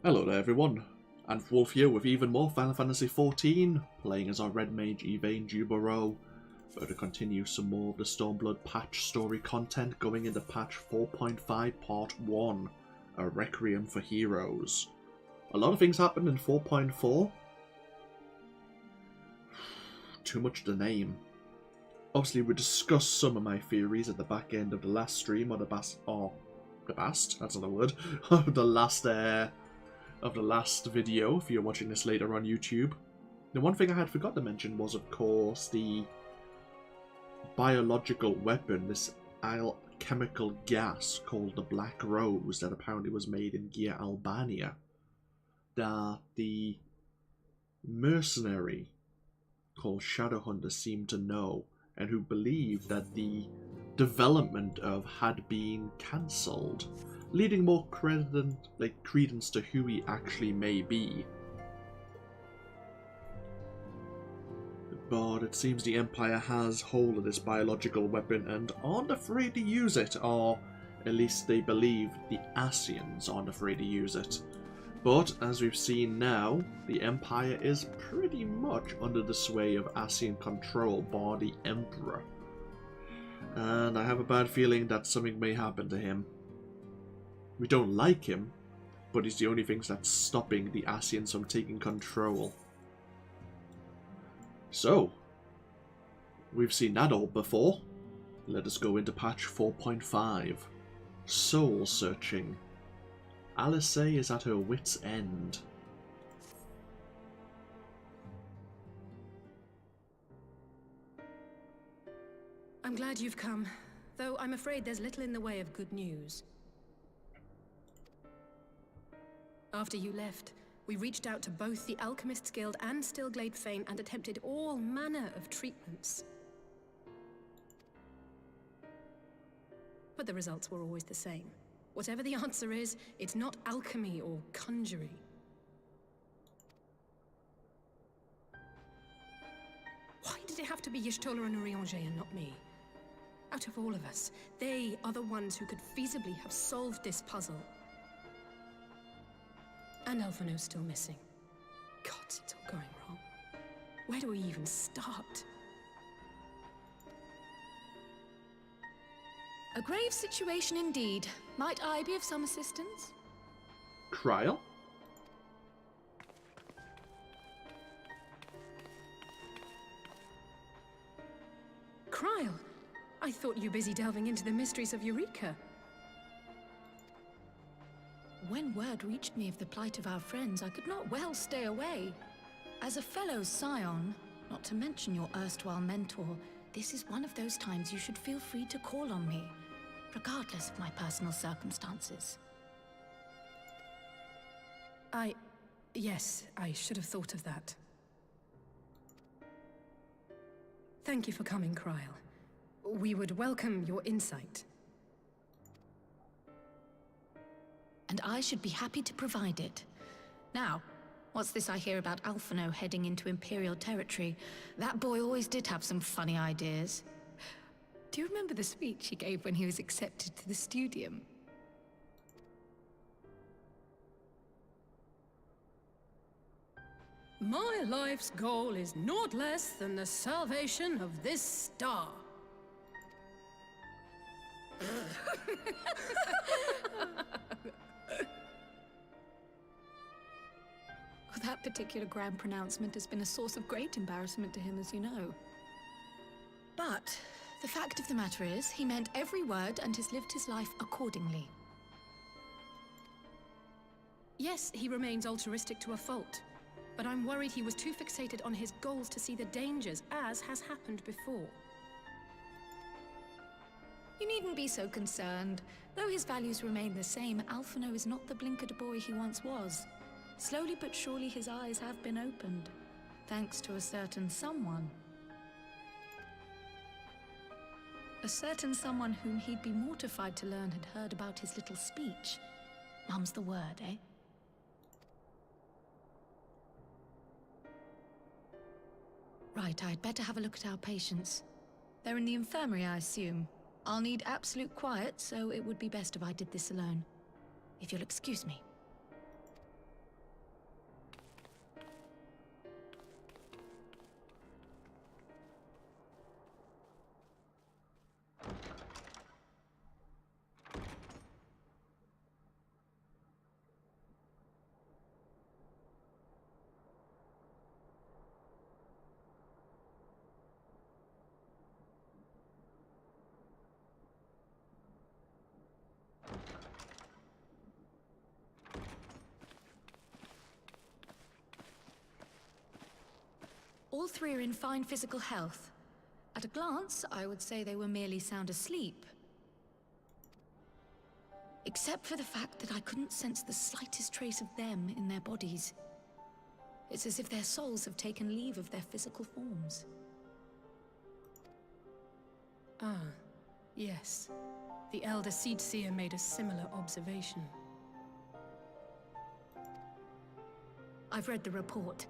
Hello there everyone, AnthWolf here with even more Final Fantasy XIV, playing as our red mage Evane Jouberault. We're to continue some more of the Stormblood patch story content going into patch 4.5 part 1, a Requiem for Heroes. A lot of things happened in 4.4. Too much to name. Obviously we discussed some of my theories at the back end of the last stream, or that's not a word, of the last video, if you're watching this later on YouTube. The one thing I had forgot to mention was, of course, the biological weapon, this alchemical gas called the Black Rose that apparently was made in Gia, Albania, that the mercenary called Shadowhunter seemed to know, and who believed that the development of had been cancelled, leading more credence to who he actually may be. But it seems the Empire has hold of this biological weapon and aren't afraid to use it, or at least they believe the Ascians aren't afraid to use it. But as we've seen now, the Empire is pretty much under the sway of Ascian control by the Emperor. And I have a bad feeling that something may happen to him. We don't like him, but he's the only thing that's stopping the Ascians from taking control. So, we've seen that all before. Let us go into patch 4.5. Soul Searching. Eorzea is at her wit's end. I'm glad you've come, though I'm afraid there's little in the way of good news. After you left, we reached out to both the Alchemists Guild and Stillglade Fane and attempted all manner of treatments. But the results were always the same. Whatever the answer is, it's not alchemy or conjury. Why did it have to be Y'shtola and Eorzea and not me? Out of all of us, they are the ones who could feasibly have solved this puzzle. And Alphino's still missing. Gods, it's all going wrong. Where do we even start? A grave situation indeed. Might I be of some assistance? Trial? Kryl! I thought you were busy delving into the mysteries of Eureka. When word reached me of the plight of our friends, I could not well stay away. As a fellow scion, not to mention your erstwhile mentor, this is one of those times you should feel free to call on me, regardless of my personal circumstances. Yes, I should have thought of that. Thank you for coming, Kryl. We would welcome your insight. And I should be happy to provide it. Now, what's this I hear about Alphino heading into Imperial territory? That boy always did have some funny ideas. Do you remember the speech he gave when he was accepted to the Studium? My life's goal is naught less than the salvation of this star. That particular grand pronouncement has been a source of great embarrassment to him, as you know. But the fact of the matter is, he meant every word and has lived his life accordingly. Yes, he remains altruistic to a fault, but I'm worried he was too fixated on his goals to see the dangers, as has happened before. You needn't be so concerned. Though his values remain the same, Alphino is not the blinkered boy he once was. Slowly but surely his eyes have been opened, thanks to a certain someone. A certain someone whom he'd be mortified to learn had heard about his little speech. Mum's the word, eh? Right, I'd better have a look at our patients. They're in the infirmary, I assume. I'll need absolute quiet, so it would be best if I did this alone. If you'll excuse me. All three are in fine physical health. At a glance, I would say they were merely sound asleep. Except for the fact that I couldn't sense the slightest trace of them in their bodies. It's as if their souls have taken leave of their physical forms. Ah, yes. The Elder Seedseer made a similar observation. I've read the report.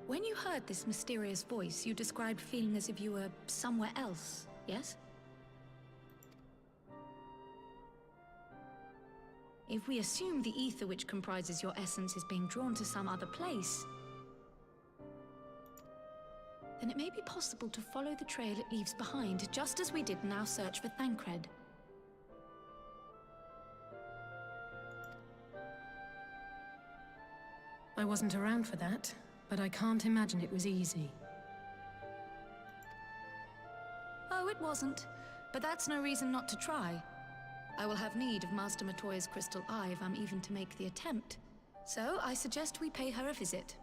When you heard this mysterious voice, you described feeling as if you were somewhere else, yes? If we assume the ether which comprises your essence is being drawn to some other place, then it may be possible to follow the trail it leaves behind, just as we did in our search for Thancred. I wasn't around for that, but I can't imagine it was easy. Oh, it wasn't. But that's no reason not to try. I will have need of Master Matoya's crystal eye if I'm even to make the attempt. So, I suggest we pay her a visit.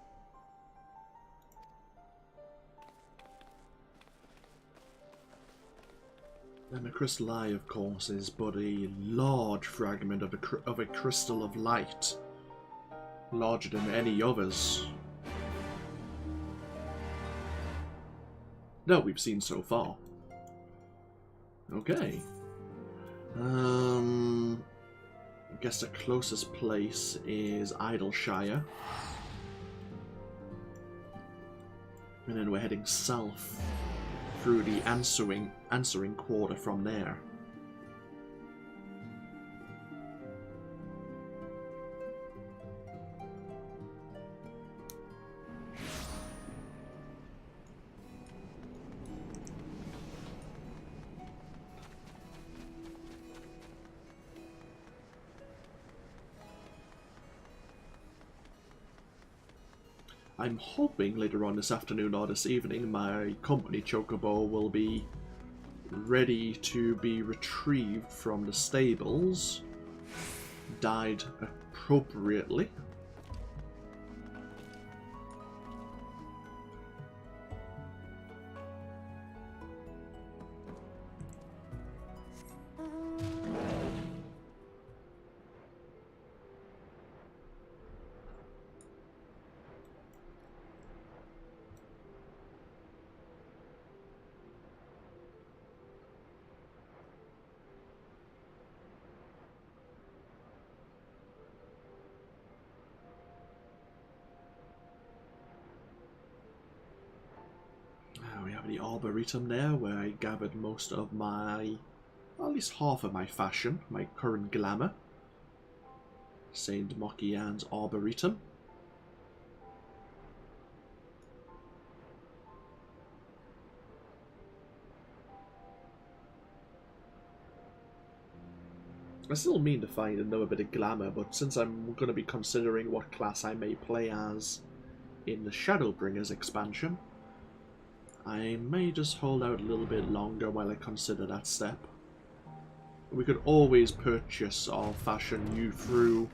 And the crystal eye, of course, is but a large fragment of a crystal of light. Larger than any others that we've seen so far. Okay. I guess the closest place is Idleshire. And then we're heading south through the answering quarter from there. I'm hoping later on this afternoon or this evening my company chocobo will be ready to be retrieved from the stables, dyed appropriately. We have the Arboretum there, where I gathered most of my, well, at least half of my fashion, my current glamour. Saint Mokian's Arboretum. I still mean to find another bit of glamour, but since I'm going to be considering what class I may play as in the Shadowbringers expansion, I may just hold out a little bit longer while I consider that step. We could always purchase or fashion new through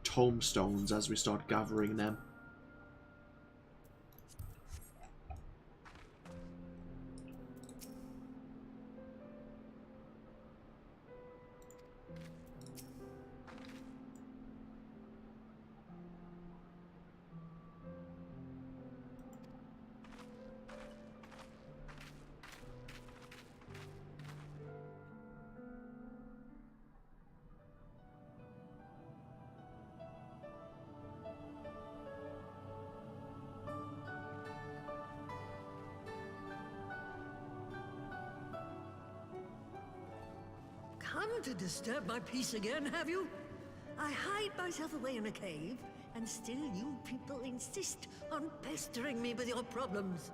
tomestones as we start gathering them. Come to disturb my peace again, have you? I hide myself away in a cave, and still you people insist on pestering me with your problems.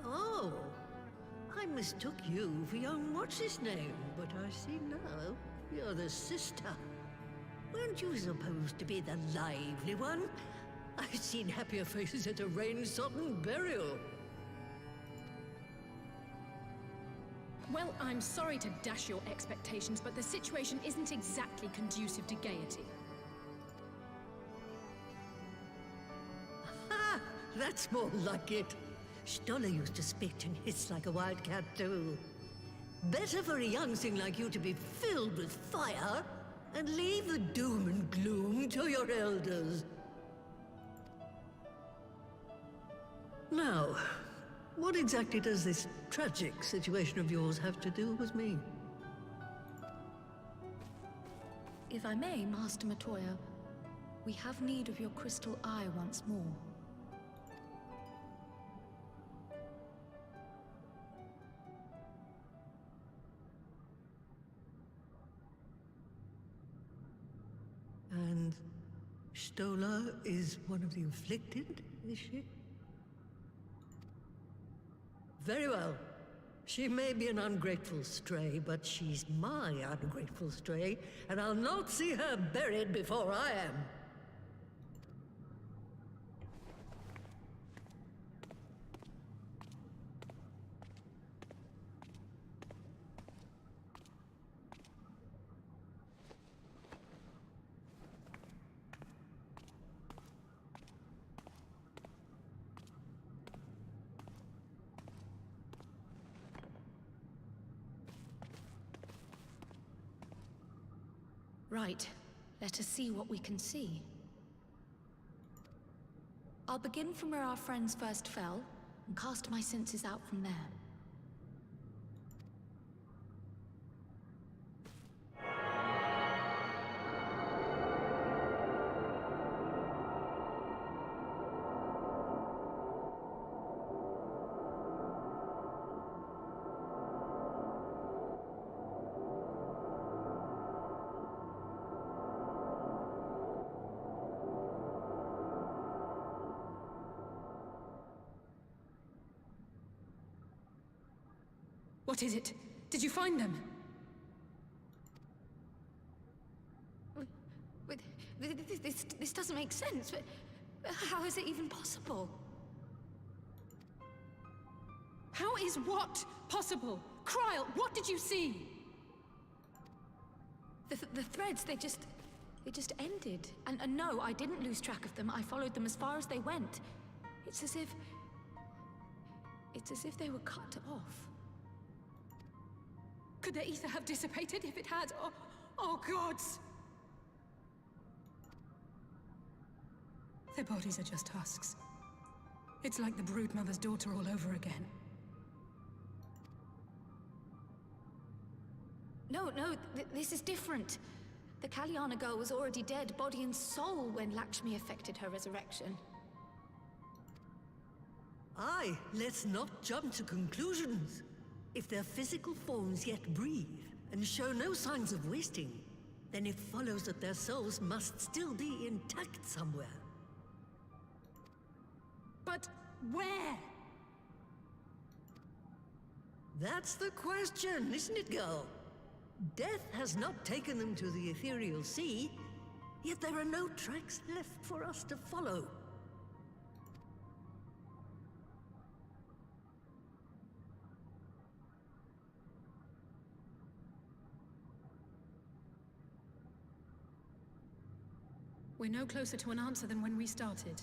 Oh, I mistook you for young what's-his-name, but I see now you're the sister. Weren't you supposed to be the lively one? I've seen happier faces at a rain-sodden burial. Well, I'm sorry to dash your expectations, but the situation isn't exactly conducive to gaiety. that's more like it. Stoller used to spit and hiss like a wildcat too. Better for a young thing like you to be filled with fire and leave the doom and gloom to your elders. Now, what exactly does this tragic situation of yours have to do with me? If I may, Master Matoya, we have need of your crystal eye once more. And Stoller is one of the afflicted, is she? Very well. She may be an ungrateful stray, but she's my ungrateful stray, and I'll not see her buried before I am. Right. Let us see what we can see. I'll begin from where our friends first fell, and cast my senses out from there. What is it? Did you find them? This doesn't make sense. How is it even possible? How is what possible? Kryl, what did you see? The threads, they just ended. And no, I didn't lose track of them. I followed them as far as they went. It's as if they were cut off. Could their ether have dissipated if it had? Oh gods! Their bodies are just husks. It's like the broodmother's daughter all over again. No, this is different. The Kalyana girl was already dead, body and soul, when Lakshmi effected her resurrection. Aye, let's not jump to conclusions. If their physical forms yet breathe and show no signs of wasting, then it follows that their souls must still be intact somewhere. But where? That's the question, isn't it, girl? Death has not taken them to the ethereal sea, yet there are no tracks left for us to follow. We're no closer to an answer than when we started.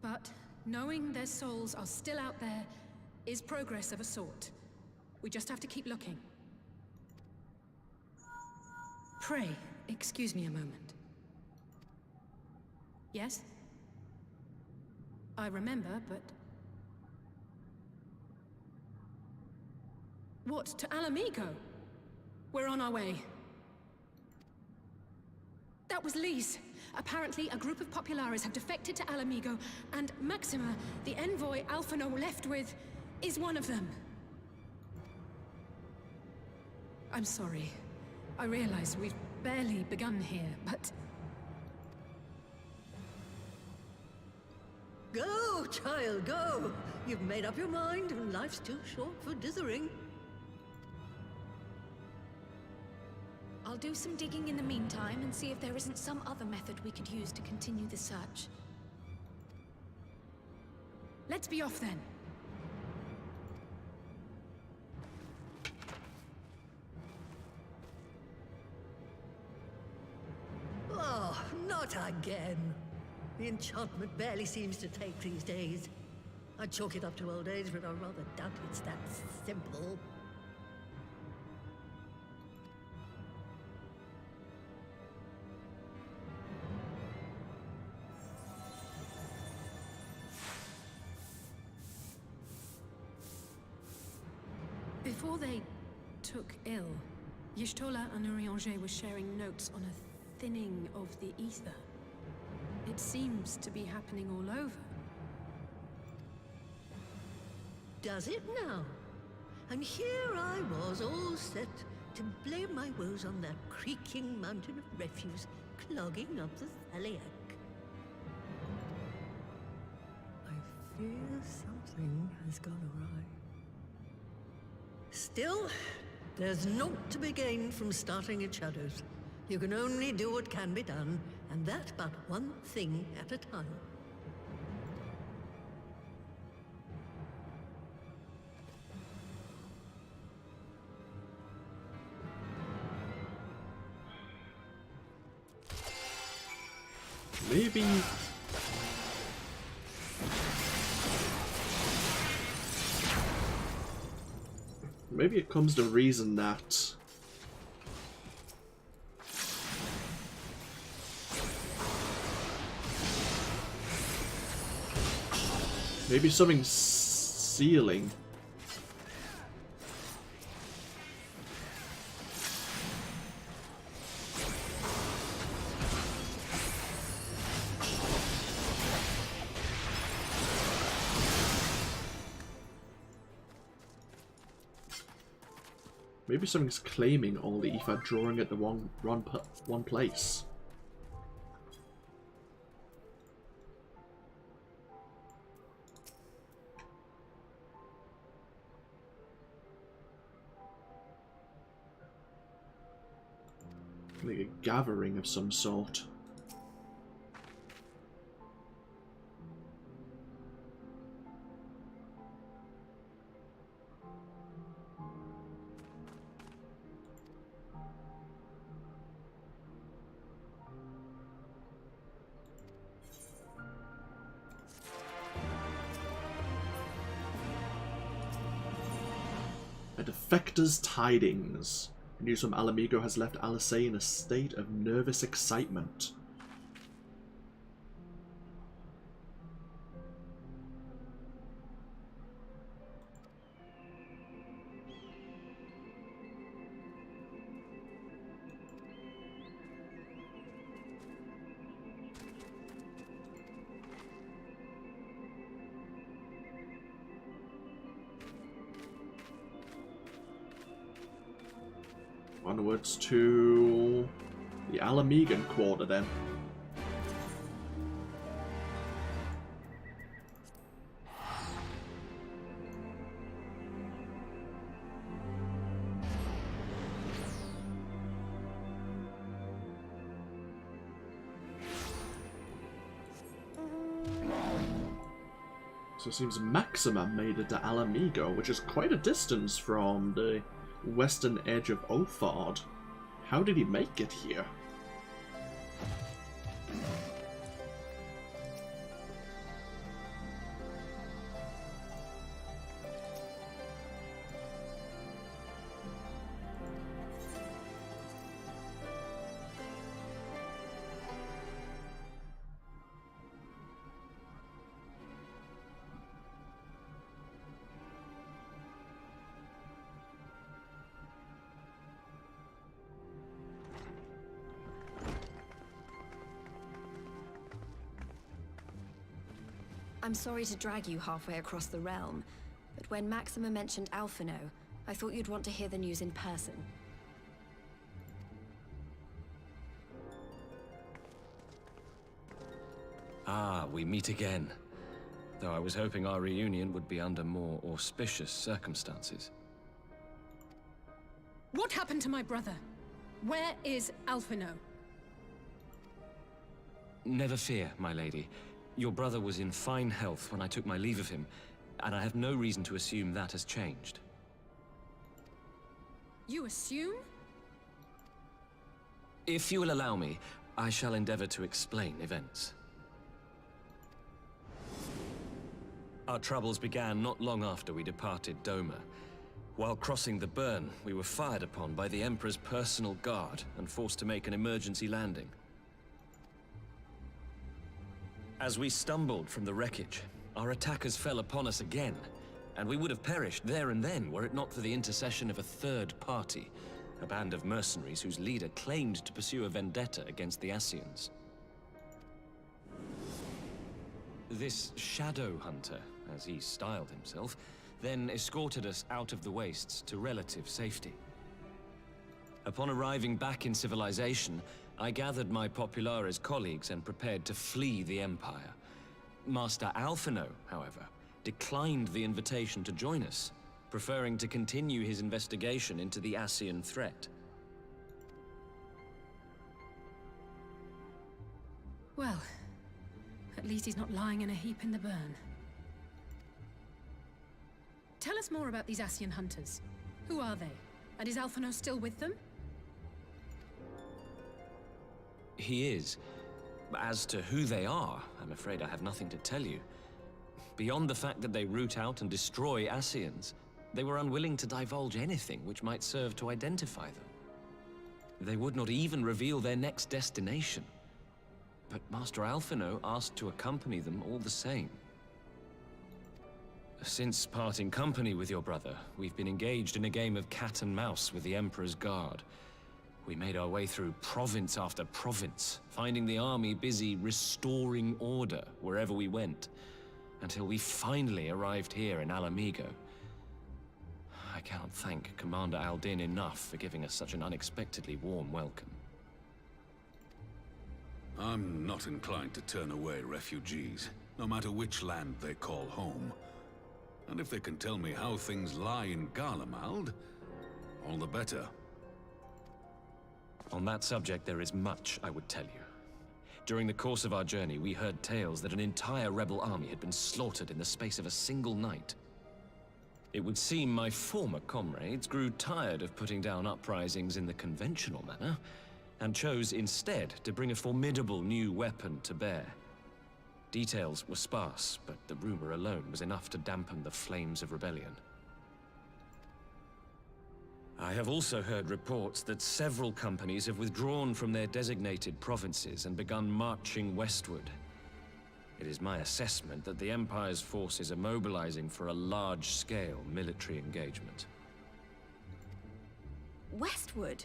But knowing their souls are still out there is progress of a sort. We just have to keep looking. Pray, excuse me a moment. Yes? I remember, but... What, to Alamigo? We're on our way. That was Lise. Apparently, a group of Populares have defected to Alamigo, and Maxima, the envoy Alphino left with, is one of them. I'm sorry. I realize we've barely begun here, but... Go, child, go! You've made up your mind, and life's too short for dithering. I'll do some digging in the meantime and see if there isn't some other method we could use to continue the search. Let's be off then. Oh, not again. The enchantment barely seems to take these days. I'd chalk it up to old age, but I rather doubt it's that simple. Before they took ill, Y'shtola and Eorzea were sharing notes on a thinning of the ether. It seems to be happening all over. Does it now? And here I was, all set to blame my woes on that creaking mountain of refuse clogging up the Thaliac. I fear something has gone awry. Still, there's naught to be gained from starting in shadows. You can only do what can be done, and that but one thing at a time. Maybe... Maybe it comes to reason that... Maybe something's sealing. Maybe something's claiming all the ether, drawing at the one place. Like a gathering of some sort. A defector's tidings. News from Alamigo has left Eorzea in a state of nervous excitement. Onwards to the Alamigan quarter then. So it seems Maxima made it to Alamigo, which is quite a distance from the western edge of Othard. How did he make it here? I'm sorry to drag you halfway across the realm, but when Maxima mentioned Alphino, I thought you'd want to hear the news in person. Ah, we meet again. Though I was hoping our reunion would be under more auspicious circumstances. What happened to my brother? Where is Alphino? Never fear, my lady. Your brother was in fine health when I took my leave of him, and I have no reason to assume that has changed. You assume? If you will allow me, I shall endeavor to explain events. Our troubles began not long after we departed Doma. While crossing the burn, we were fired upon by the Emperor's personal guard and forced to make an emergency landing. As we stumbled from the wreckage, our attackers fell upon us again, and we would have perished there and then were it not for the intercession of a third party, a band of mercenaries whose leader claimed to pursue a vendetta against the Ascians. This Shadow Hunter, as he styled himself, then escorted us out of the wastes to relative safety. Upon arriving back in civilization, I gathered my Populares colleagues and prepared to flee the Empire. Master Alphino, however, declined the invitation to join us, preferring to continue his investigation into the Ascian threat. Well, at least he's not lying in a heap in the burn. Tell us more about these Ascian hunters. Who are they? And is Alphino still with them? He is. As to who they are, I'm afraid I have nothing to tell you. Beyond the fact that they root out and destroy Ascians, they were unwilling to divulge anything which might serve to identify them. They would not even reveal their next destination. But Master Alphino asked to accompany them all the same. Since parting company with your brother, we've been engaged in a game of cat and mouse with the Emperor's guard. We made our way through province after province, finding the army busy restoring order wherever we went, until we finally arrived here in Alamigo. I cannot thank Commander Aldin enough for giving us such an unexpectedly warm welcome. I'm not inclined to turn away refugees, no matter which land they call home. And if they can tell me how things lie in Garlemald, all the better. On that subject, there is much I would tell you. During the course of our journey, we heard tales that an entire rebel army had been slaughtered in the space of a single night. It would seem my former comrades grew tired of putting down uprisings in the conventional manner, and chose instead to bring a formidable new weapon to bear. Details were sparse, but the rumor alone was enough to dampen the flames of rebellion. I have also heard reports that several companies have withdrawn from their designated provinces and begun marching westward. It is my assessment that the Empire's forces are mobilizing for a large-scale military engagement. Westward?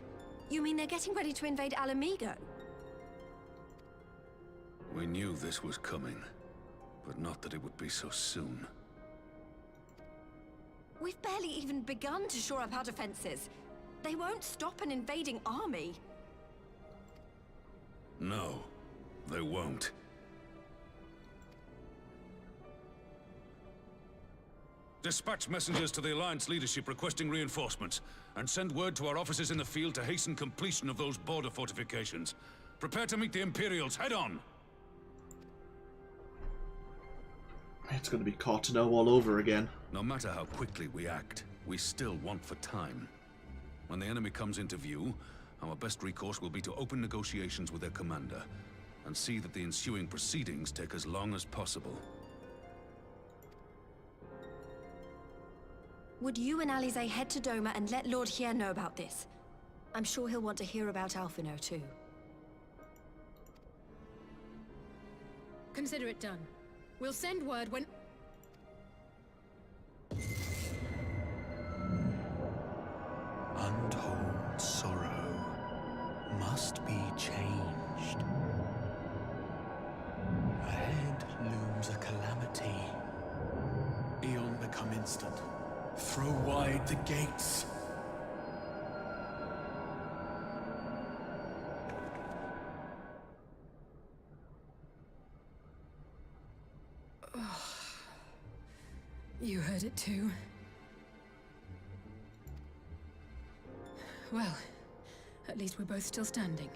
You mean they're getting ready to invade Alamigo? We knew this was coming, but not that it would be so soon. We've barely even begun to shore up our defenses. They won't stop an invading army. No, they won't. Dispatch messengers to the Alliance leadership requesting reinforcements, and send word to our officers in the field to hasten completion of those border fortifications. Prepare to meet the Imperials head-on! It's going to be Cartano all over again. No matter how quickly we act, we still want for time. When the enemy comes into view, our best recourse will be to open negotiations with their commander, and see that the ensuing proceedings take as long as possible. Would you and Alize head to Doma and let Lord Hier know about this? I'm sure he'll want to hear about Alphino too. Consider it done. We'll send word when... Untold sorrow must be changed. Ahead looms a calamity. Eon become instant. Throw wide the gates. You heard it too. Well, at least we're both still standing.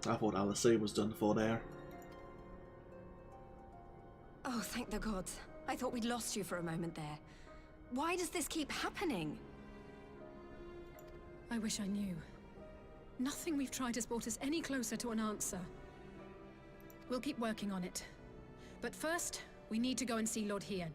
I thought Eorzea was done for there. Oh, thank the gods. I thought we'd lost you for a moment there. Why does this keep happening? I wish I knew. Nothing we've tried has brought us any closer to an answer. We'll keep working on it. But first, we need to go and see Lord Hien.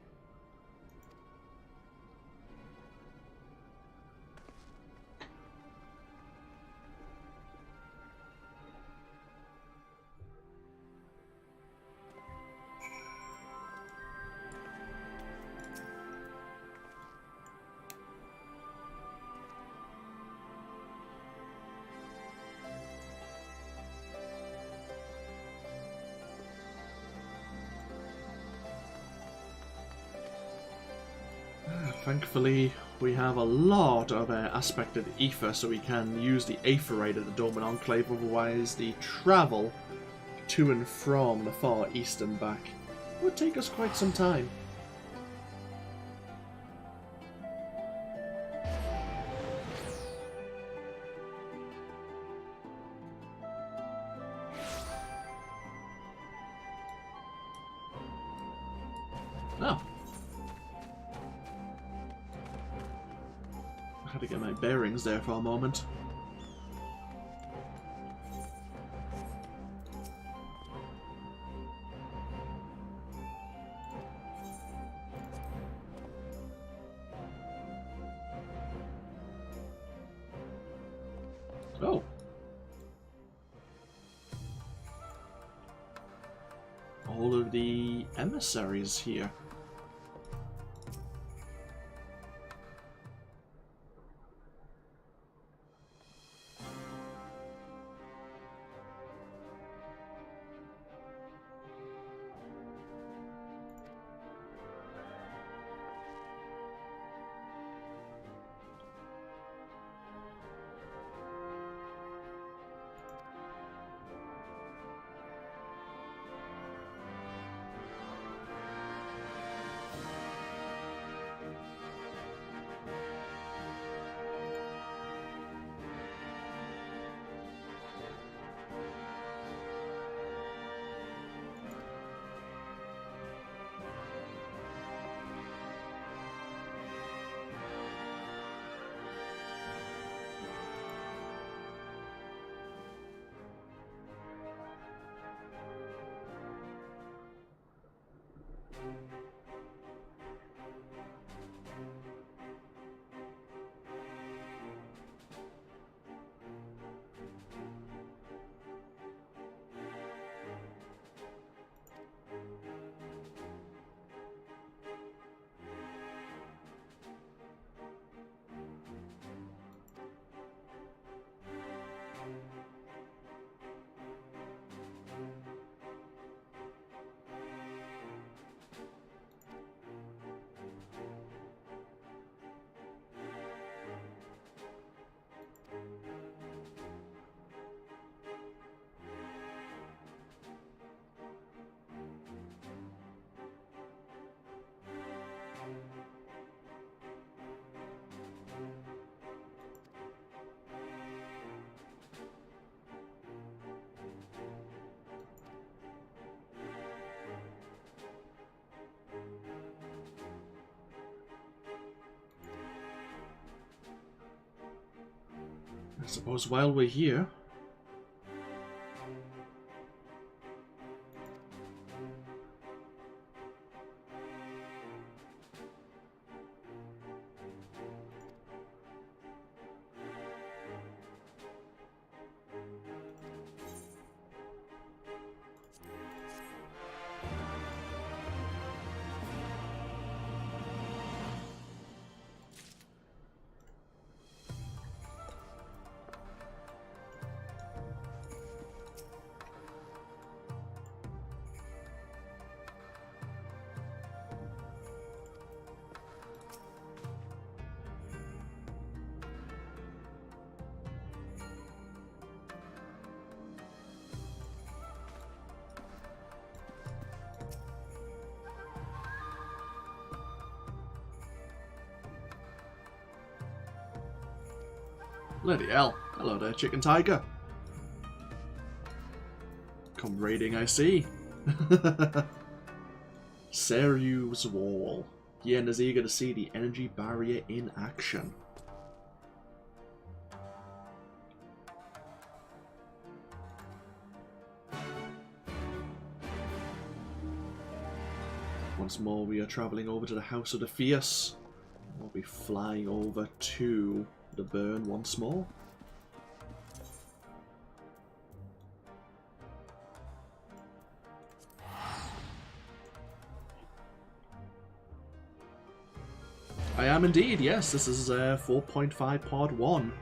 Thankfully, we have a lot of aspected ether, so we can use the aetherite at the Doman Enclave. Otherwise, the travel to and from the Far East and back would take us quite some time. Oh. I had to get my bearings there for a moment. Oh. All of the emissaries here. I suppose while we're here, bloody hell. Hello there, Chicken Tiger. Come raiding, I see. Seryu's Wall. Yen is eager to see the energy barrier in action. Once more, we are travelling over to the House of the Fierce. We'll be flying over to the burn once more. I am indeed, yes, this is 4.5 Pod 1.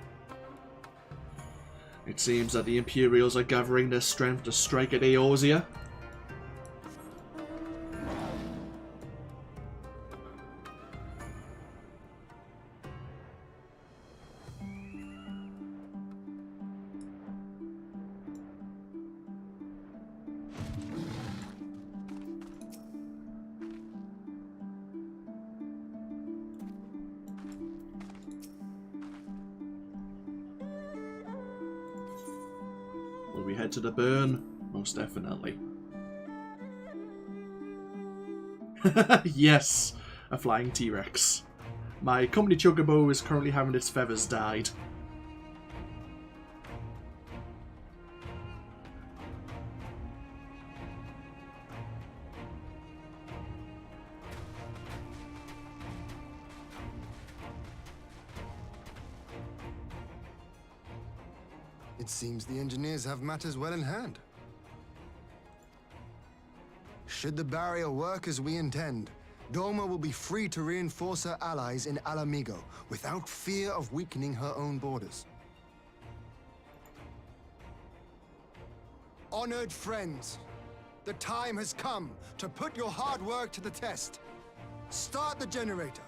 It seems that the Imperials are gathering their strength to strike at Eorzea. head to the burn? Most definitely. Yes, a flying T-Rex. My company chocobo is currently having its feathers dyed. It seems the engineers have matters well in hand. Should the barrier work as we intend, Doma will be free to reinforce her allies in Alamigo without fear of weakening her own borders. Honored friends, the time has come to put your hard work to the test. Start the generator.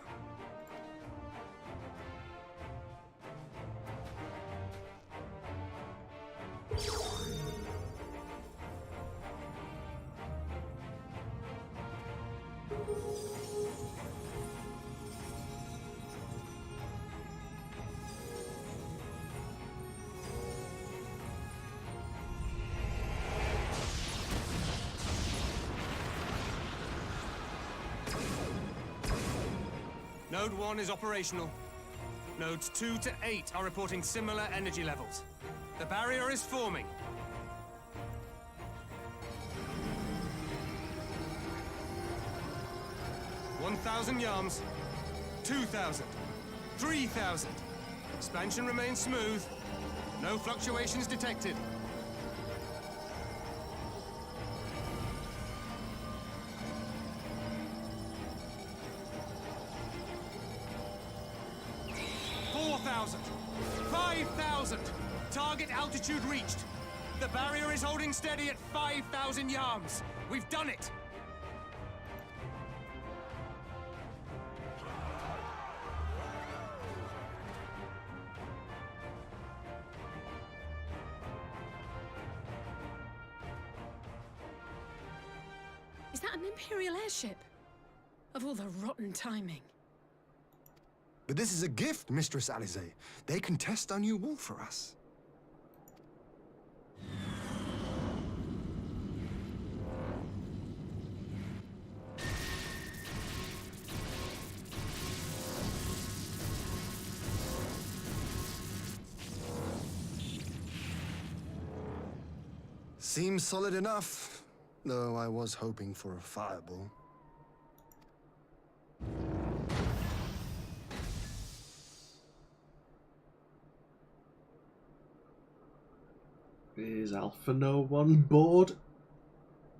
Node 1 is operational. Nodes 2 to 8 are reporting similar energy levels. The barrier is forming. $1,000 yards, 2,000, 3,000. Expansion remains smooth. No fluctuations detected. Target altitude reached. The barrier is holding steady at 5,000 yards. We've done it. Is that an Imperial airship? Of all the rotten timing. But this is a gift, Mistress Alize. They can test our new wall for us. Seems solid enough, though I was hoping for a fireball. Is Alpha No on board?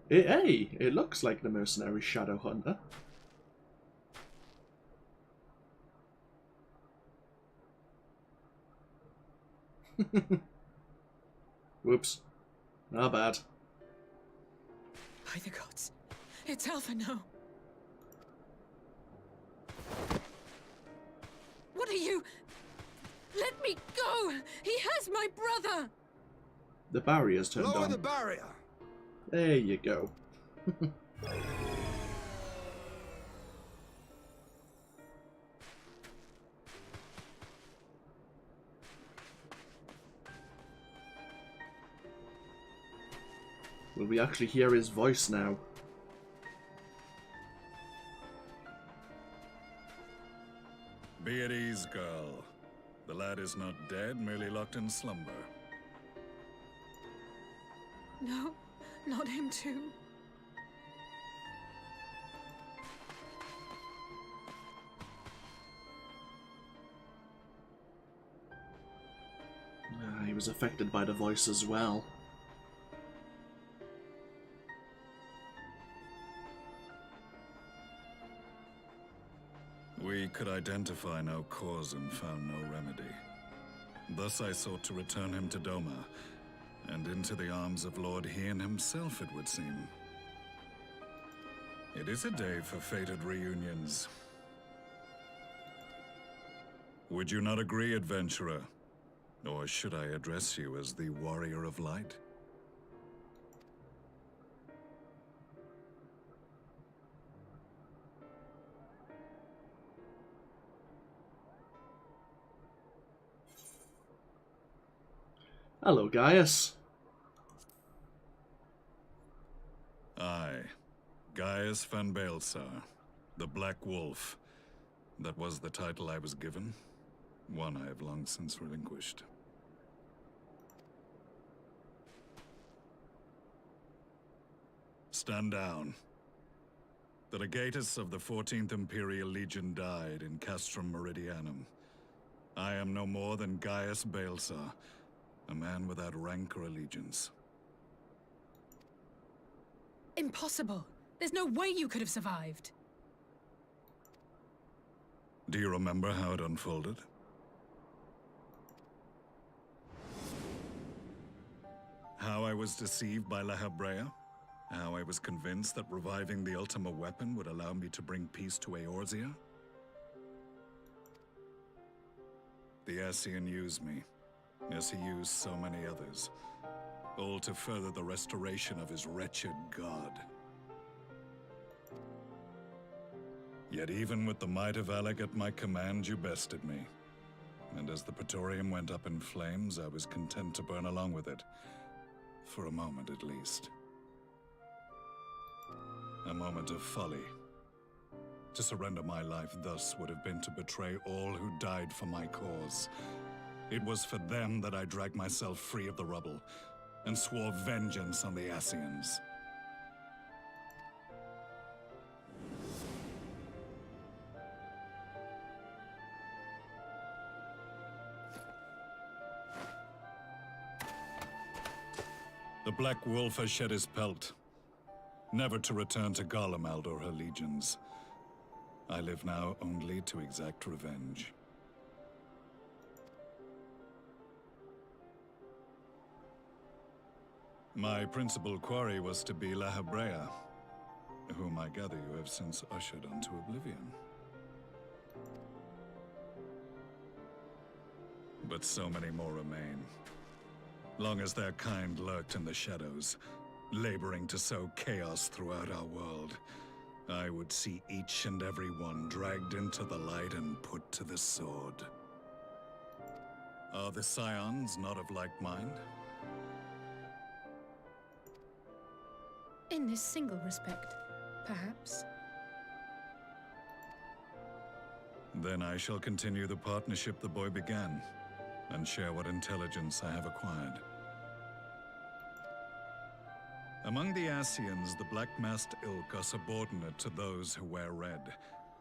Hey, it looks like the mercenary Shadow Hunter. Whoops. Not bad. By the gods, it's Alpha No. What are you? Let me go! He has my brother! The barrier's turned on. Lower the barrier! There you go. Will we actually hear his voice now? Be at ease, girl. The lad is not dead, merely locked in slumber. No, not him too. He was affected by the voice as well. We could identify no cause and found no remedy. Thus I sought to return him to Doma, and into the arms of Lord Hien himself, it would seem. It is a day for fated reunions. Would you not agree, adventurer? Or should I address you as the Warrior of Light? Hello, Gaius. Gaius van Baelsar, the Black Wolf. That was the title I was given. One I have long since relinquished. Stand down. The legatus of the 14th Imperial Legion died in Castrum Meridianum. I am no more than Gaius Baelsar, a man without rank or allegiance. Impossible! There's no way you could have survived! Do you remember how it unfolded? How I was deceived by La Habrea? How I was convinced that reviving the Ultima weapon would allow me to bring peace to Eorzea? The Ascian used me, as he used so many others, all to further the restoration of his wretched god. Yet even with the might of Alec at my command, you bested me. And as the Praetorium went up in flames, I was content to burn along with it. For a moment at least. A moment of folly. To surrender my life thus would have been to betray all who died for my cause. It was for them that I dragged myself free of the rubble, and swore vengeance on the Ascians. The Black Wolf has shed his pelt, never to return to Garlemald or her legions. I live now only to exact revenge. My principal quarry was to be La Habrea, whom I gather you have since ushered onto oblivion. But so many more remain. Long as their kind lurked in the shadows, laboring to sow chaos throughout our world, I would see each and every one dragged into the light and put to the sword. Are the Scions not of like mind? In this single respect, perhaps. Then I shall continue the partnership the boy began, and share what intelligence I have acquired. Among the Ascians, the Black-Masked Ilk are subordinate to those who wear red.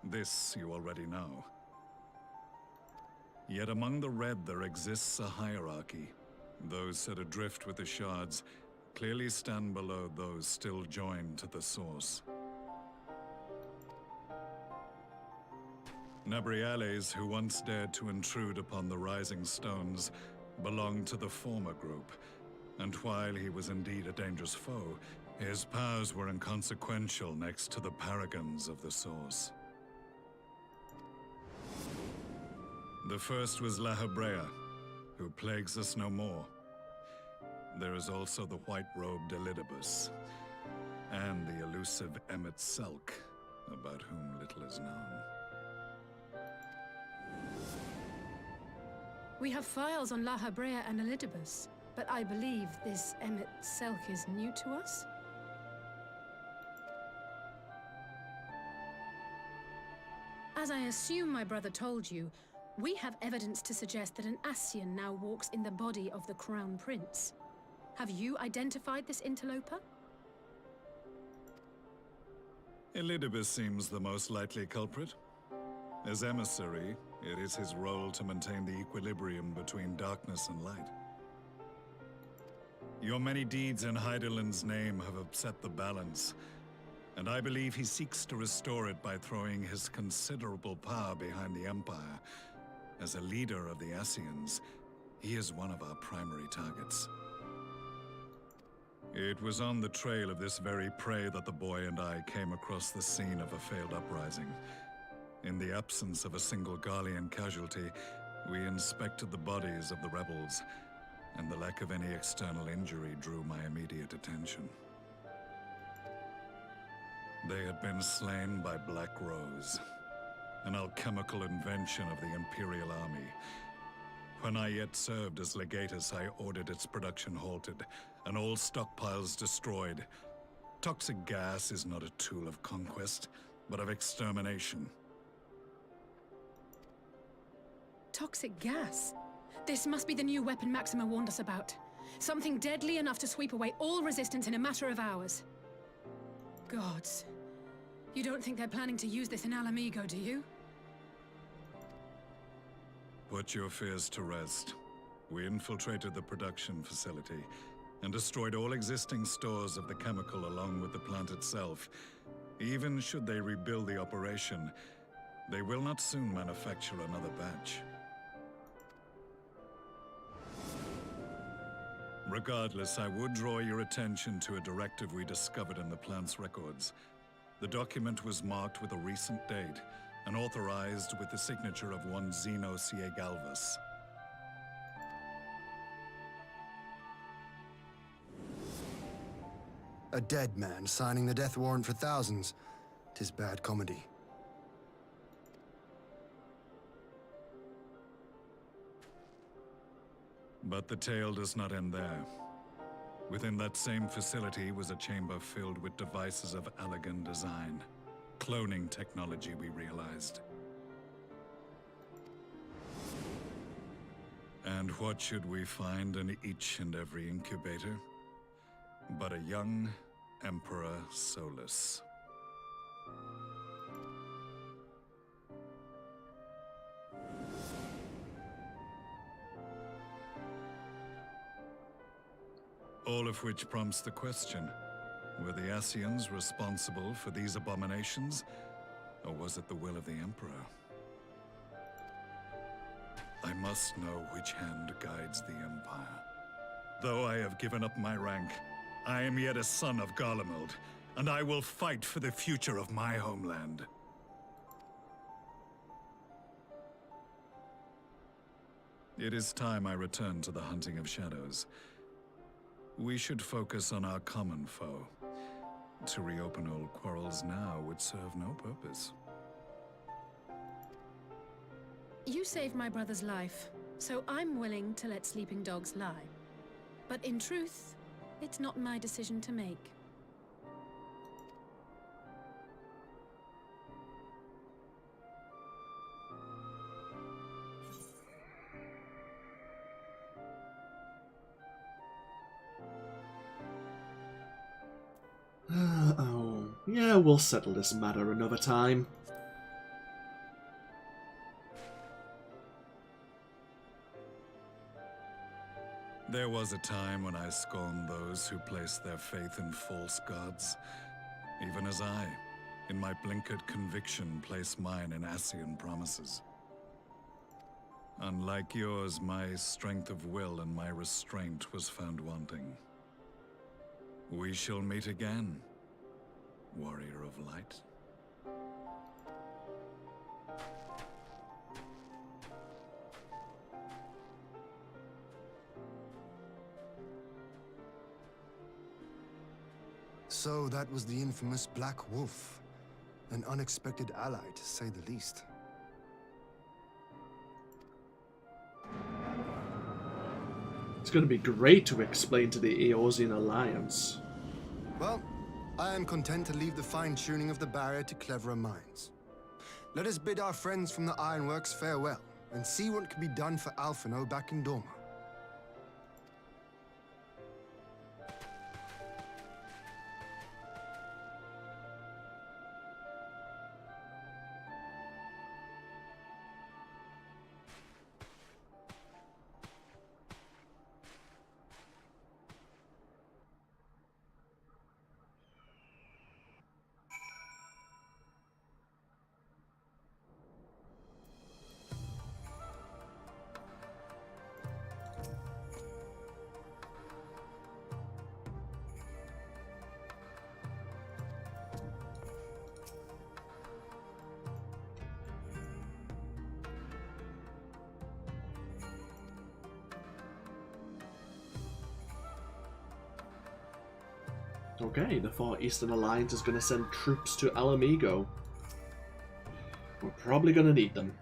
This you already know. Yet among the Red there exists a hierarchy. Those set adrift with the shards clearly stand below those still joined to the source. Nabriales, who once dared to intrude upon the Rising Stones, belonged to the former group, and while he was indeed a dangerous foe, his powers were inconsequential next to the paragons of the Source. The first was La Habrea, who plagues us no more. There is also the white-robed Elidibus, and the elusive Emmet Selk, about whom little is known. We have files on La Habrea and Elidibus, but I believe this Emmet Selk is new to us? As I assume my brother told you, we have evidence to suggest that an Ascian now walks in the body of the Crown Prince. Have you identified this interloper? Elidibus seems the most likely culprit. As emissary, it is his role to maintain the equilibrium between darkness and light. Your many deeds in Hydaelyn's name have upset the balance, and I believe he seeks to restore it by throwing his considerable power behind the Empire. As a leader of the Ascians, he is one of our primary targets. It was on the trail of this very prey that the boy and I came across the scene of a failed uprising. In the absence of a single Garlean casualty, we inspected the bodies of the rebels, and the lack of any external injury drew my immediate attention. They had been slain by Black Rose, an alchemical invention of the Imperial Army. When I yet served as legatus, I ordered its production halted, and all stockpiles destroyed. Toxic gas is not a tool of conquest, but of extermination. Toxic gas? This must be the new weapon Maxima warned us about. Something deadly enough to sweep away all resistance in a matter of hours. Gods. You don't think they're planning to use this in Alamigo, do you? Put your fears to rest. We infiltrated the production facility and destroyed all existing stores of the chemical along with the plant itself. Even should they rebuild the operation, they will not soon manufacture another batch. Regardless, I would draw your attention to a directive we discovered in the plant's records. The document was marked with a recent date and authorized with the signature of one Zeno Ciegalvas. A dead man signing the death warrant for thousands. 'Tis bad comedy. But the tale does not end there. Within that same facility was a chamber filled with devices of elegant design. Cloning technology, we realized. And what should we find in each and every incubator? But a young Emperor Solus. All of which prompts the question, were the Ascians responsible for these abominations, or was it the will of the Emperor? I must know which hand guides the Empire. Though I have given up my rank, I am yet a son of Garlemald, and I will fight for the future of my homeland. It is time I return to the hunting of shadows. We should focus on our common foe. To reopen old quarrels now would serve no purpose. You saved my brother's life, so I'm willing to let sleeping dogs lie. But in truth, it's not my decision to make. Oh, yeah, we'll settle this matter another time. There was a time when I scorned those who placed their faith in false gods, even as I, in my blinkered conviction, place mine in Ascian promises. Unlike yours, my strength of will and my restraint was found wanting. We shall meet again, warrior of light. So that was the infamous Black Wolf. An unexpected ally, to say the least. It's going to be great to explain to the Eorzean Alliance. Well, I am content to leave the fine-tuning of the barrier to cleverer minds. Let us bid our friends from the Ironworks farewell, and see what can be done for Alphino back in Dorma. Okay, the Far Eastern Alliance is going to send troops to Alamigo. We're probably going to need them.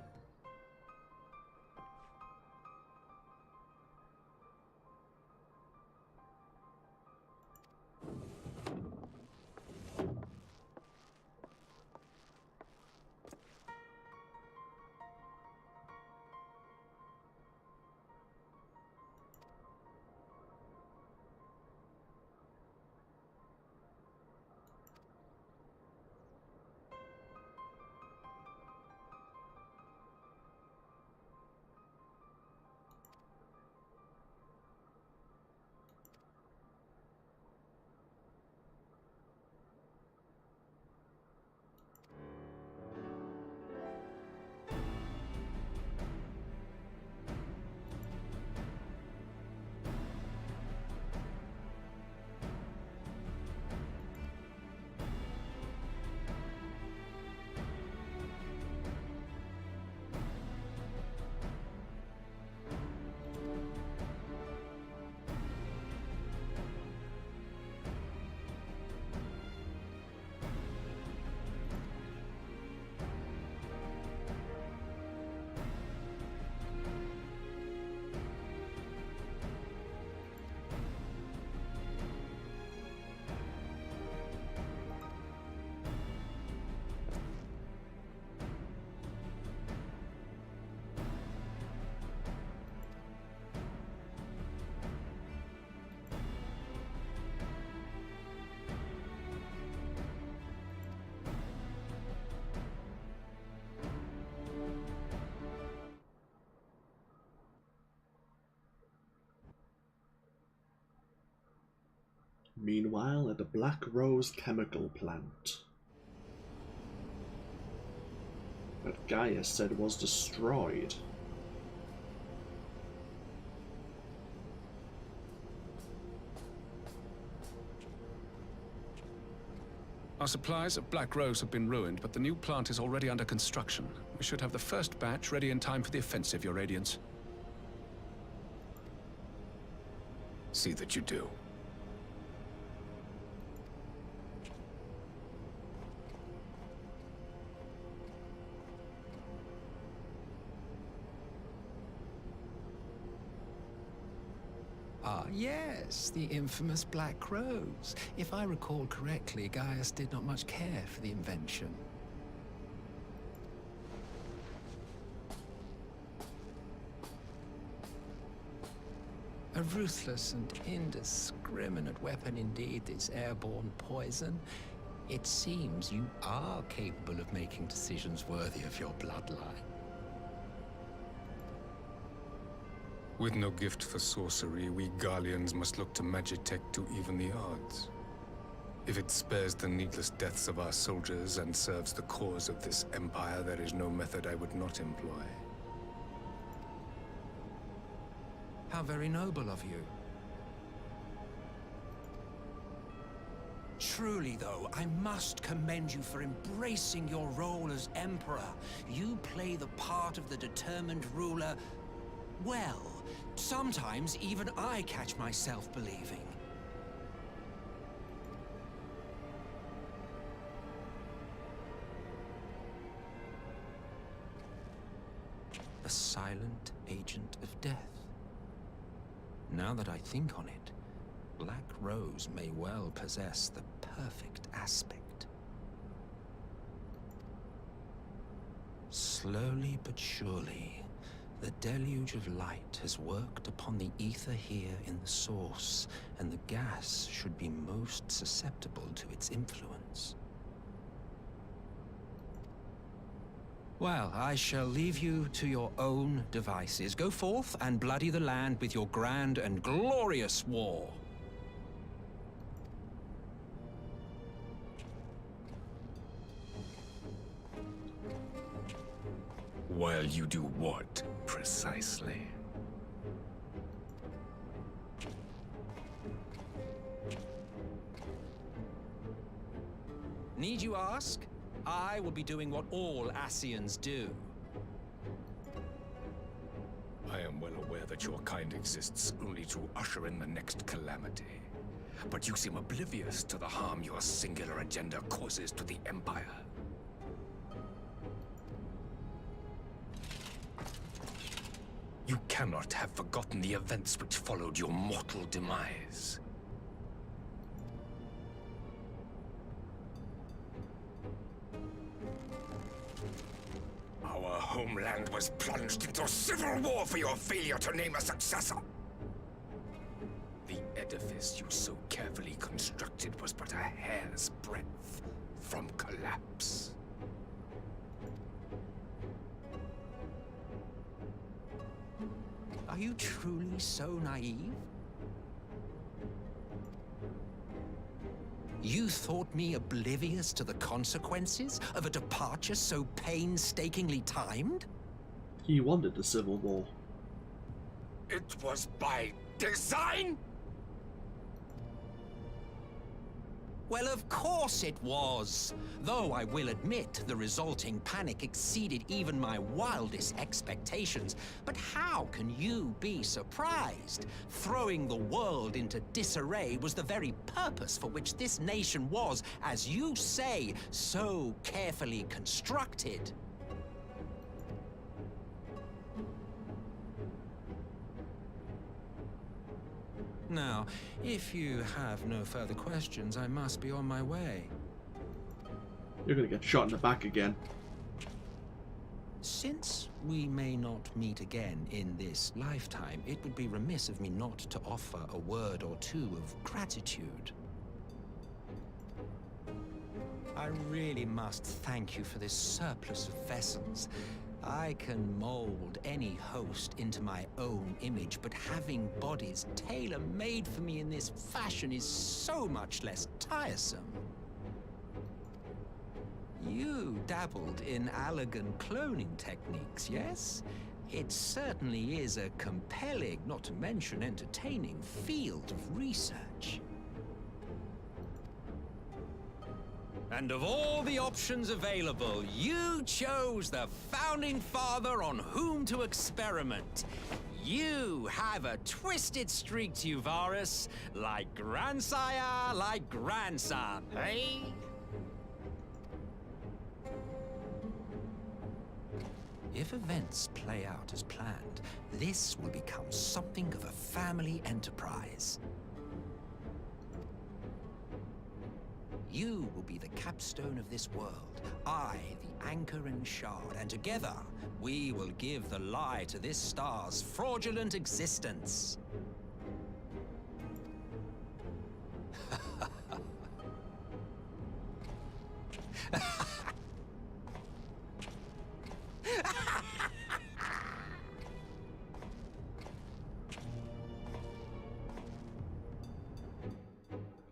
Meanwhile, at the Black Rose chemical plant that Gaius said was destroyed. Our supplies at Black Rose have been ruined, but the new plant is already under construction. We should have the first batch ready in time for the offensive, Your Radiance. See that you do. Ah, yes, the infamous Black Rose. If I recall correctly, Gaius did not much care for the invention. A ruthless and indiscriminate weapon indeed, this airborne poison. It seems you are capable of making decisions worthy of your bloodline. With no gift for sorcery, we Garleans must look to Magitech to even the odds. If it spares the needless deaths of our soldiers and serves the cause of this empire, there is no method I would not employ. How very noble of you. Truly, though, I must commend you for embracing your role as Emperor. You play the part of the determined ruler well. Sometimes even I catch myself believing. A silent agent of death. Now that I think on it, Black Rose may well possess the perfect aspect. Slowly but surely, the deluge of light has worked upon the ether here in the source, and the gas should be most susceptible to its influence. Well, I shall leave you to your own devices. Go forth and bloody the land with your grand and glorious war. While you do what, precisely? Need you ask? I will be doing what all Ascians do. I am well aware that your kind exists only to usher in the next calamity. But you seem oblivious to the harm your singular agenda causes to the Empire. You cannot have forgotten the events which followed your mortal demise. Our homeland was plunged into civil war for your failure to name a successor. The edifice you so carefully constructed was but a hair's breadth from collapse. Are you truly so naive? You thought me oblivious to the consequences of a departure so painstakingly timed? He wanted the Civil War. It was by design? Well, of course it was. Though I will admit the resulting panic exceeded even my wildest expectations. But how can you be surprised? Throwing the world into disarray was the very purpose for which this nation was, as you say, so carefully constructed. Now, if you have no further questions, I must be on my way. You're gonna get shot in the back again. Since we may not meet again in this lifetime, it would be remiss of me not to offer a word or two of gratitude. I really must thank you for this surplus of vessels. I can mold any host into my own image, but having bodies tailor-made for me in this fashion is so much less tiresome. You dabbled in Allagan cloning techniques, yes? It certainly is a compelling, not to mention entertaining, field of research. And of all the options available, you chose the Founding Father on whom to experiment. You have a twisted streak to you, Varus, like grandsire, like grandson, eh? If events play out as planned, this will become something of a family enterprise. You will be the capstone of this world, I the anchor and shard, and together we will give the lie to this star's fraudulent existence.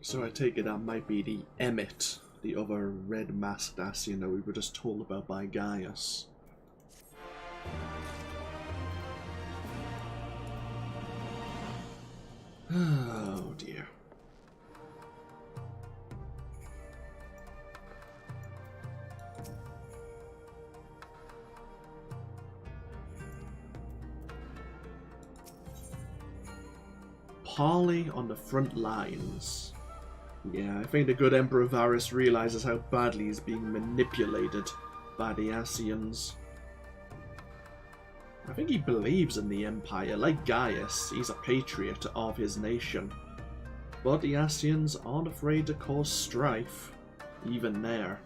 So I take it that might be the Emmet, the other red-masked Ascian that we were just told about by Gaius. Oh dear. Parley on the front lines. Yeah, I think the good Emperor Varus realizes how badly he's being manipulated by the Ascians. I think he believes in the Empire. Like Gaius, he's a patriot of his nation. But the Ascians aren't afraid to cause strife, even there.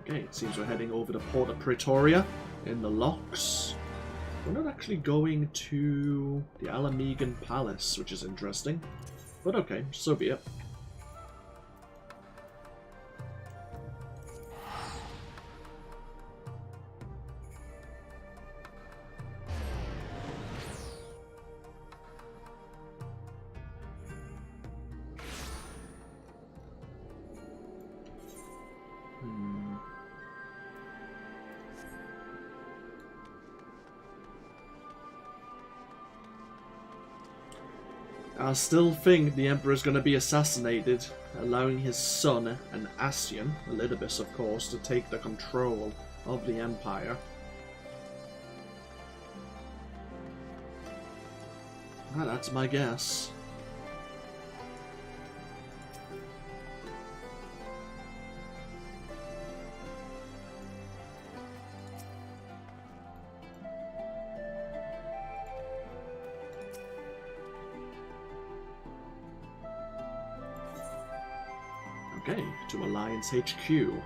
Okay, it seems we're heading over to Port of Praetoria in the locks. We're not actually going to the Alamegan Palace, which is interesting. But okay, so be it. I still think the Emperor's going to be assassinated, allowing his son, an Ascian, Elidibus of course, to take the control of the Empire. That's my guess. Okay, to Alliance HQ.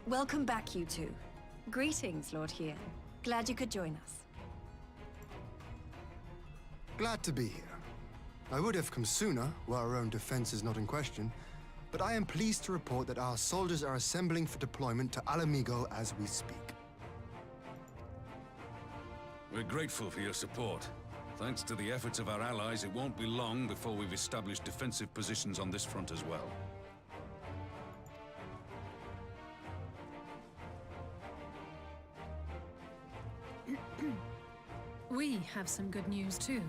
Welcome back, you two. Greetings, Lord Hien. Glad you could join us. Glad to be here. I would have come sooner, where our own defense is not in question, but I am pleased to report that our soldiers are assembling for deployment to Alamigo as we speak. We're grateful for your support. Thanks to the efforts of our allies, it won't be long before we've established defensive positions on this front as well. We have some good news too.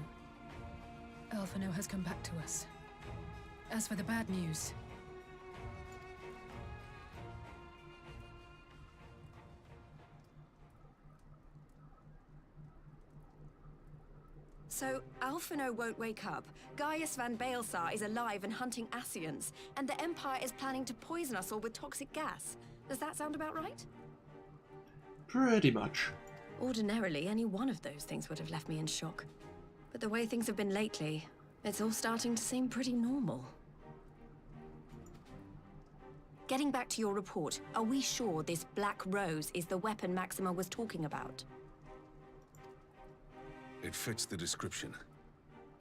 Alphino has come back to us. As for the bad news, so Alphino won't wake up. Gaius van Baelsar is alive and hunting Ascians, and the Empire is planning to poison us all with toxic gas. Does that sound about right? Pretty much. Ordinarily, any one of those things would have left me in shock. But the way things have been lately, it's all starting to seem pretty normal. Getting back to your report, are we sure this Black Rose is the weapon Maxima was talking about? It fits the description.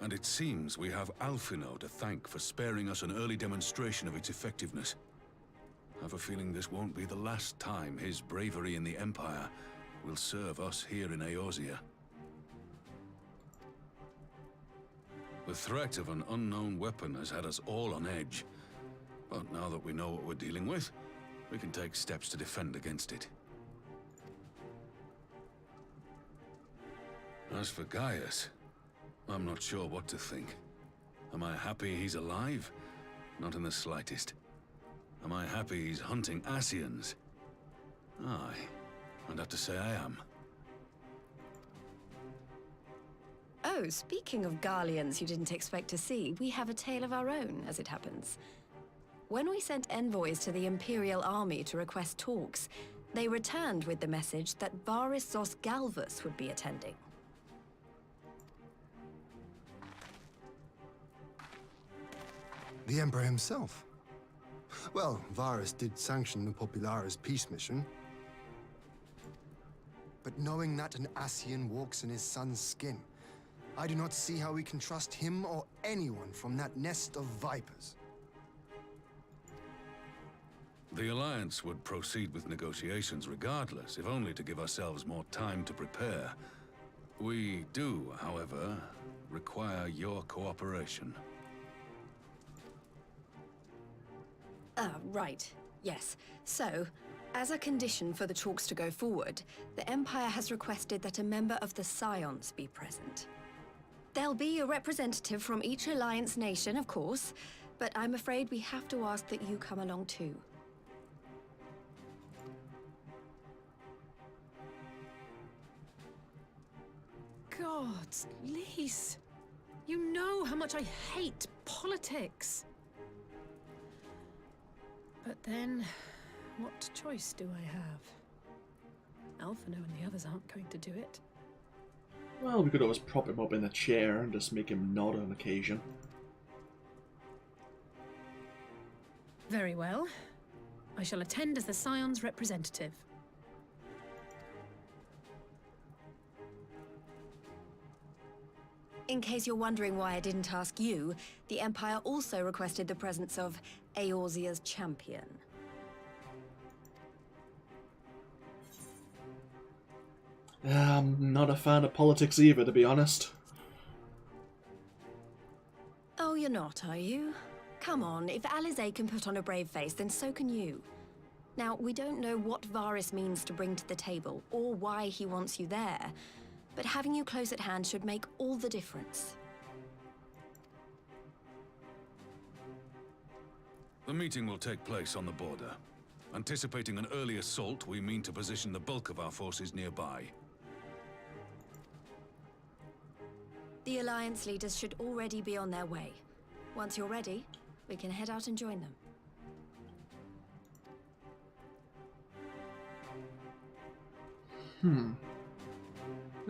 And it seems we have Alphino to thank for sparing us an early demonstration of its effectiveness. I have a feeling this won't be the last time his bravery in the Empire will serve us here in Eorzea. The threat of an unknown weapon has had us all on edge. But now that we know what we're dealing with, we can take steps to defend against it. As for Gaius, I'm not sure what to think. Am I happy he's alive? Not in the slightest. Am I happy he's hunting Ascians? Aye. I'd have to say I am. Oh, speaking of Garleans you didn't expect to see, we have a tale of our own, as it happens. When we sent envoys to the Imperial Army to request talks, they returned with the message that Varys Zos Galvus would be attending. The Emperor himself. Well, Varys did sanction the Popularis peace mission. But knowing that an Ascian walks in his son's skin, I do not see how we can trust him or anyone from that nest of vipers. The Alliance would proceed with negotiations regardless, if only to give ourselves more time to prepare. We do, however, require your cooperation. Right. Yes. So, as a condition for the talks to go forward, the Empire has requested that a member of the Scions be present. There'll be a representative from each Alliance nation, of course, but I'm afraid we have to ask that you come along too. gods, Lise, you know how much I hate politics. But then, what choice do I have? Alphino and the others aren't going to do it. Well, we could always prop him up in a chair and just make him nod on occasion. Very well. I shall attend as the Scion's representative. In case you're wondering why I didn't ask you, the Empire also requested the presence of Eorzea's champion. I'm not a fan of politics either, to be honest. Oh, you're not, are you? Come on, if Alisaie can put on a brave face, then so can you. Now, we don't know what Varys means to bring to the table, or why he wants you there, but having you close at hand should make all the difference. The meeting will take place on the border. Anticipating an early assault, we mean to position the bulk of our forces nearby. The Alliance leaders should already be on their way. Once you're ready, we can head out and join them.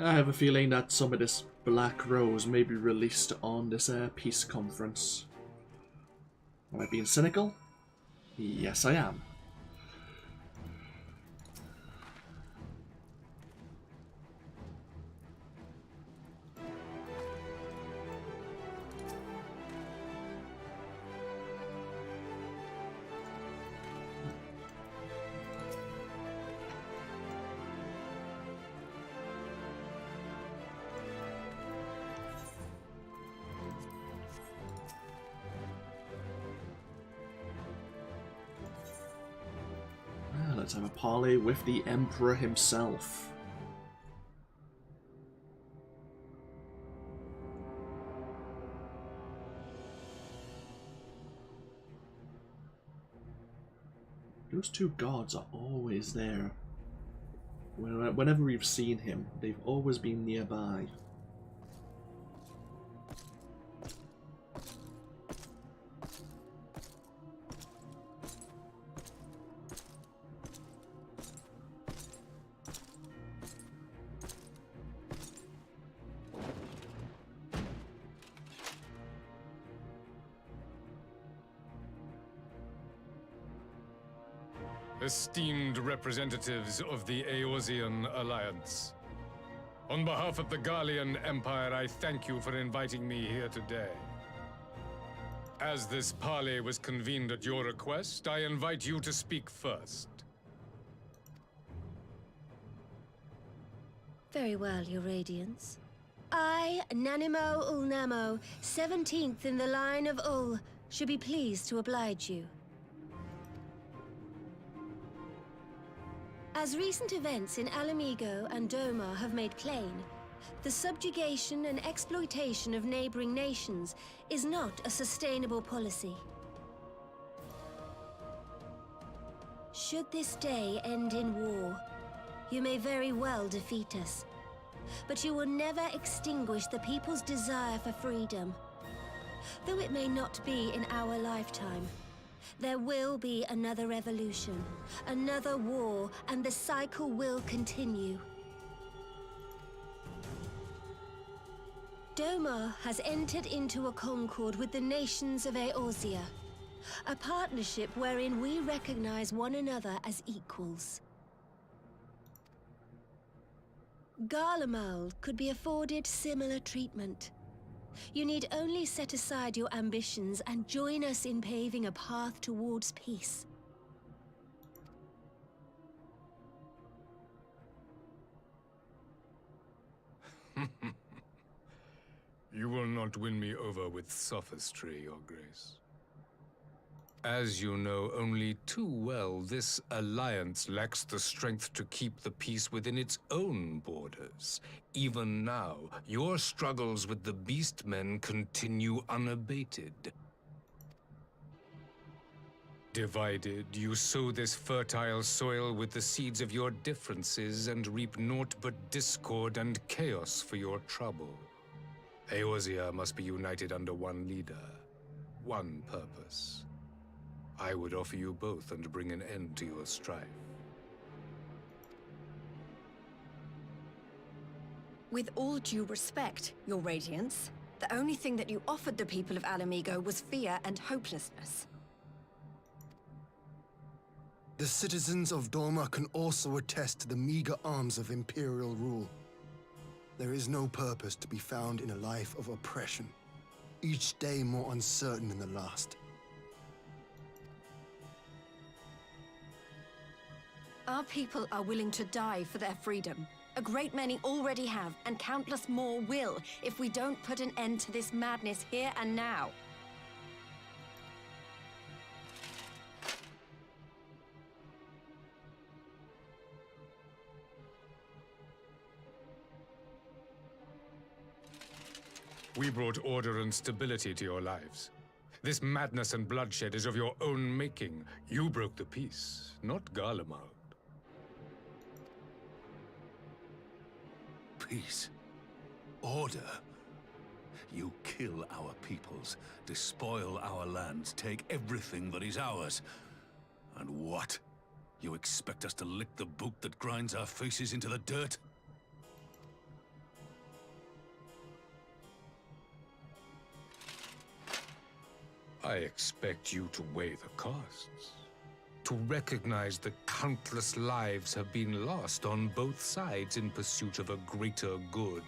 I have a feeling that some of this Black Rose may be released on this peace conference. Am I being cynical? Yes, I am. Let's have a parley with the Emperor himself. Those two gods are always there. Whenever we've seen him, they've always been nearby. Esteemed representatives of the Eorzean Alliance, on behalf of the Garlean Empire, I thank you for inviting me here today. As this parley was convened at your request, I invite you to speak first. Very well, Your Radiance. I, Nanimo Ulnamo, 17th in the line of Ul, should be pleased to oblige you. As recent events in Alamigo and Doma have made plain, the subjugation and exploitation of neighboring nations is not a sustainable policy. Should this day end in war, you may very well defeat us, but you will never extinguish the people's desire for freedom. Though it may not be in our lifetime, there will be another revolution, another war, and the cycle will continue. Doma has entered into a concord with the nations of Eorzea, a partnership wherein we recognize one another as equals. Garlemald could be afforded similar treatment. You need only set aside your ambitions and join us in paving a path towards peace. You will not win me over with sophistry, Your Grace. As you know only too well, this alliance lacks the strength to keep the peace within its own borders. Even now, your struggles with the Beastmen continue unabated. Divided, you sow this fertile soil with the seeds of your differences and reap naught but discord and chaos for your trouble. Eorzea must be united under one leader, one purpose. I would offer you both and bring an end to your strife. With all due respect, Your Radiance, the only thing that you offered the people of Alamigo was fear and hopelessness. The citizens of Doma can also attest to the meager arms of Imperial rule. There is no purpose to be found in a life of oppression, each day more uncertain than the last. Our people are willing to die for their freedom. A great many already have, and countless more will, if we don't put an end to this madness here and now. We brought order and stability to your lives. This madness and bloodshed is of your own making. You broke the peace, not Garlemald. Peace. Order. You kill our peoples, despoil our lands, take everything that is ours. And what? You expect us to lick the boot that grinds our faces into the dirt? I expect you to weigh the costs. To recognize that countless lives have been lost on both sides in pursuit of a greater good,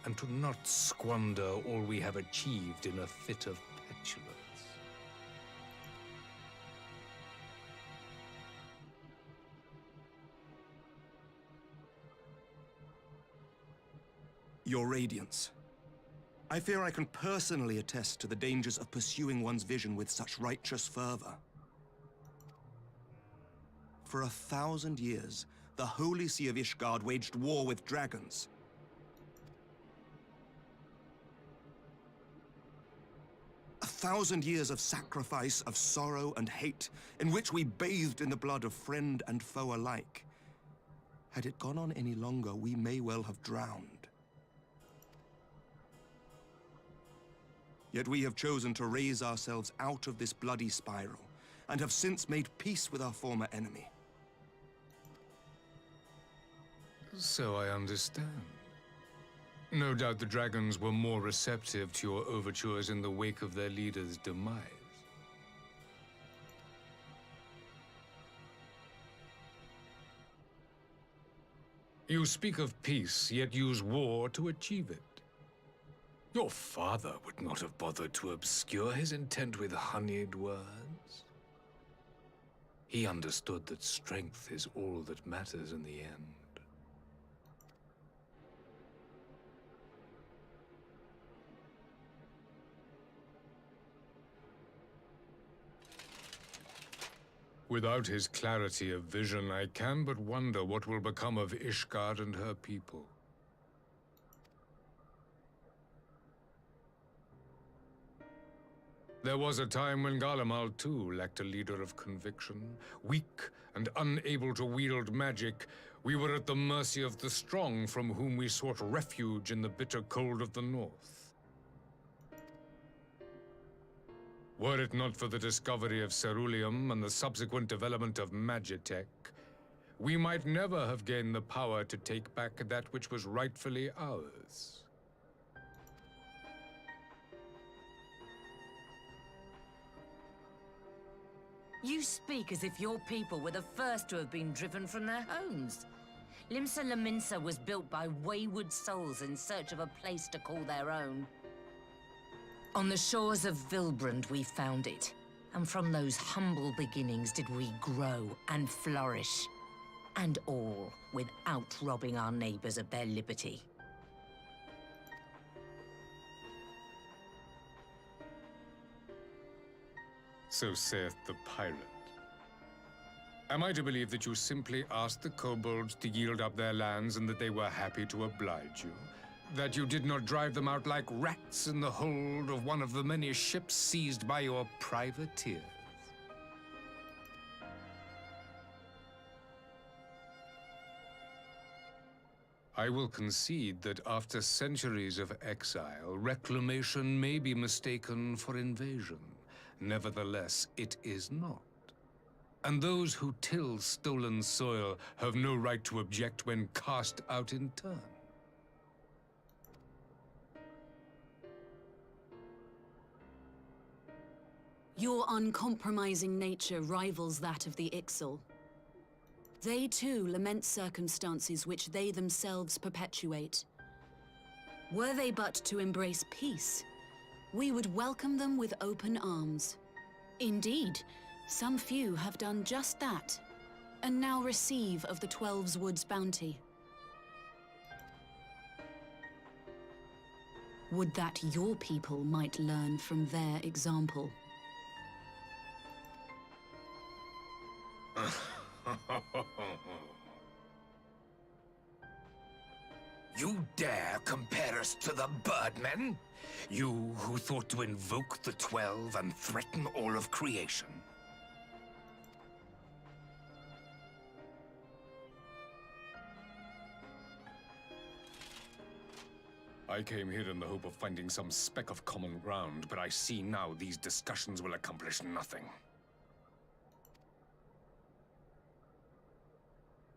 and to not squander all we have achieved in a fit of petulance. Your Radiance, I fear I can personally attest to the dangers of pursuing one's vision with such righteous fervor. For 1,000 years, the Holy See of Ishgard waged war with dragons. A 1,000 years of sacrifice, of sorrow and hate, in which we bathed in the blood of friend and foe alike. Had it gone on any longer, we may well have drowned. Yet we have chosen to raise ourselves out of this bloody spiral, and have since made peace with our former enemy. So I understand. No doubt the dragons were more receptive to your overtures in the wake of their leader's demise. You speak of peace, yet use war to achieve it. Your father would not have bothered to obscure his intent with honeyed words. He understood that strength is all that matters in the end. Without his clarity of vision, I can but wonder what will become of Ishgard and her people. There was a time when Garlemald too lacked a leader of conviction. Weak and unable to wield magic, we were at the mercy of the strong, from whom we sought refuge in the bitter cold of the north. Were it not for the discovery of ceruleum and the subsequent development of Magitech, we might never have gained the power to take back that which was rightfully ours. You speak as if your people were the first to have been driven from their homes. Limsa Lominsa was built by wayward souls in search of a place to call their own. On the shores of Vilbrand we found it, and from those humble beginnings did we grow and flourish. And all without robbing our neighbors of their liberty. So saith the pirate. Am I to believe that you simply asked the kobolds to yield up their lands and that they were happy to oblige you? That you did not drive them out like rats in the hold of one of the many ships seized by your privateers? I will concede that after centuries of exile, reclamation may be mistaken for invasion. Nevertheless, it is not. And those who till stolen soil have no right to object when cast out in turn. Your uncompromising nature rivals that of the Ixal. They too lament circumstances which they themselves perpetuate. Were they but to embrace peace, we would welcome them with open arms. Indeed, some few have done just that, and now receive of the Twelve's Wood's bounty. Would that your people might learn from their example. You dare compare us to the Birdmen? You who thought to invoke the 12 and threaten all of creation? I came here in the hope of finding some speck of common ground, but I see now these discussions will accomplish nothing.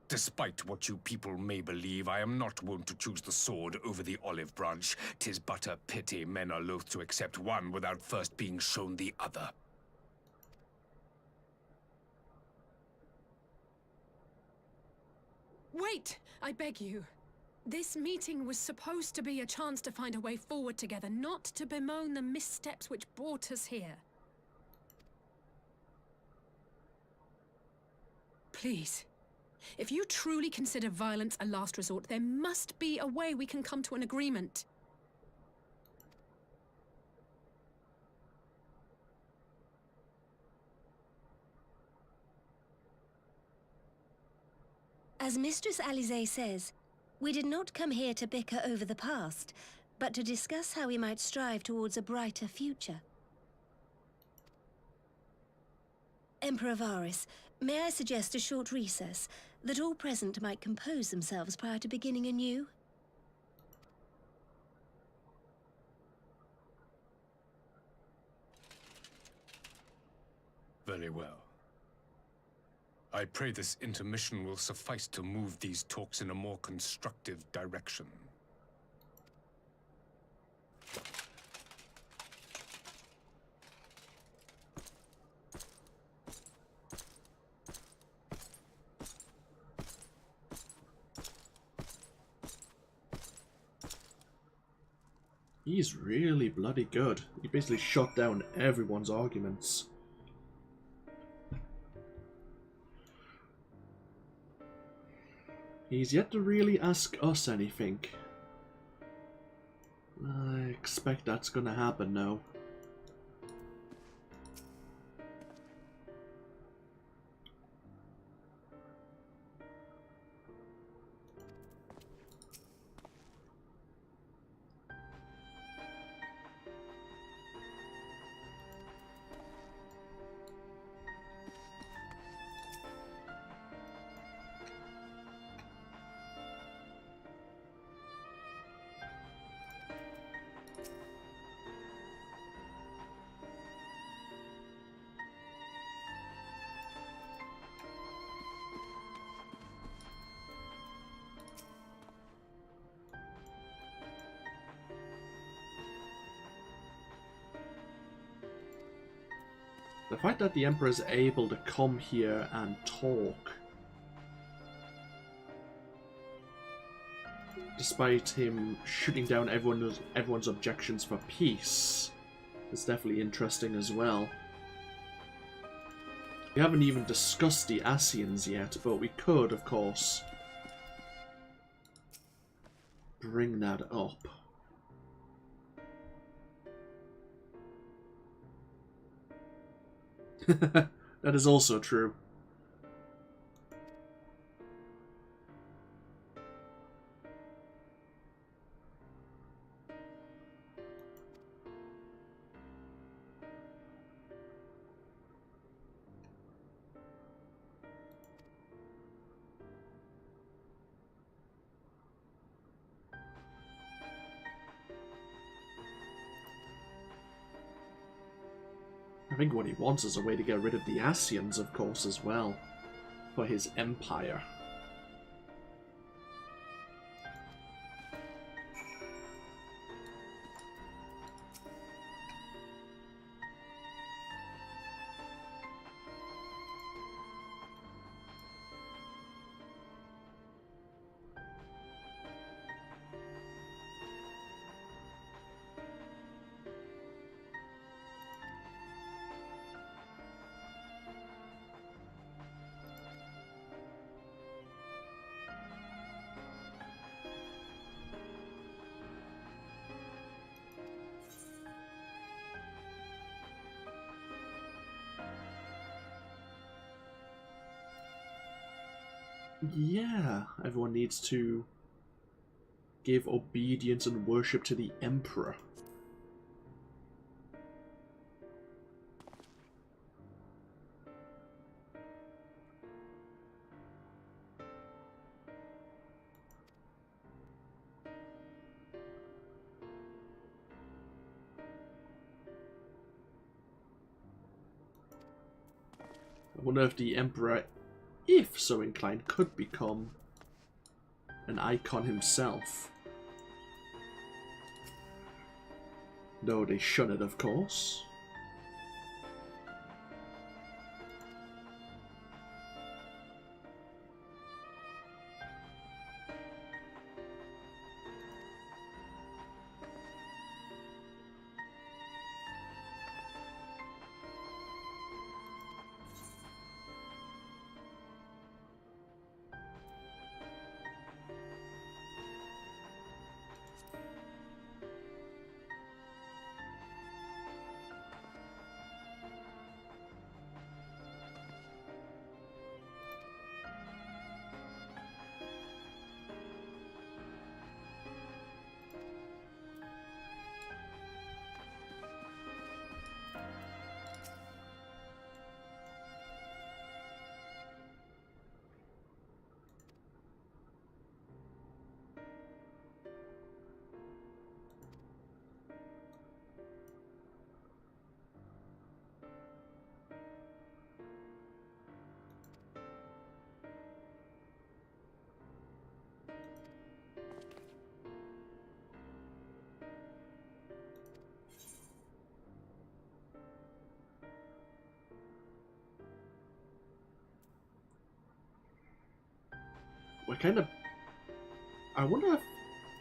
Despite what you people may believe, I am not wont to choose the sword over the olive branch. 'Tis but a pity men are loath to accept one without first being shown the other. Wait! I beg you. This meeting was supposed to be a chance to find a way forward together, not to bemoan the missteps which brought us here. Please. If you truly consider violence a last resort, there must be a way we can come to an agreement. As Mistress Alisaie says, we did not come here to bicker over the past, but to discuss how we might strive towards a brighter future. Emperor Varys, may I suggest a short recess, that all present might compose themselves prior to beginning anew? Very well. I pray this intermission will suffice to move these talks in a more constructive direction. He's really bloody good. He basically shot down everyone's arguments. He's yet to really ask us anything. I expect that's gonna happen now. The fact that the Emperor is able to come here and talk, despite him shooting down everyone's objections for peace, is definitely interesting as well. We haven't even discussed the Ascians yet, but we could, of course, bring that up. That is also true. I think what he wants is a way to get rid of the Ascians, of course, as well, for his empire. Yeah, everyone needs to give obedience and worship to the Emperor. I wonder if the Emperor, if so inclined, could become an icon himself. Though they shun it, of course. we're kind of... I wonder if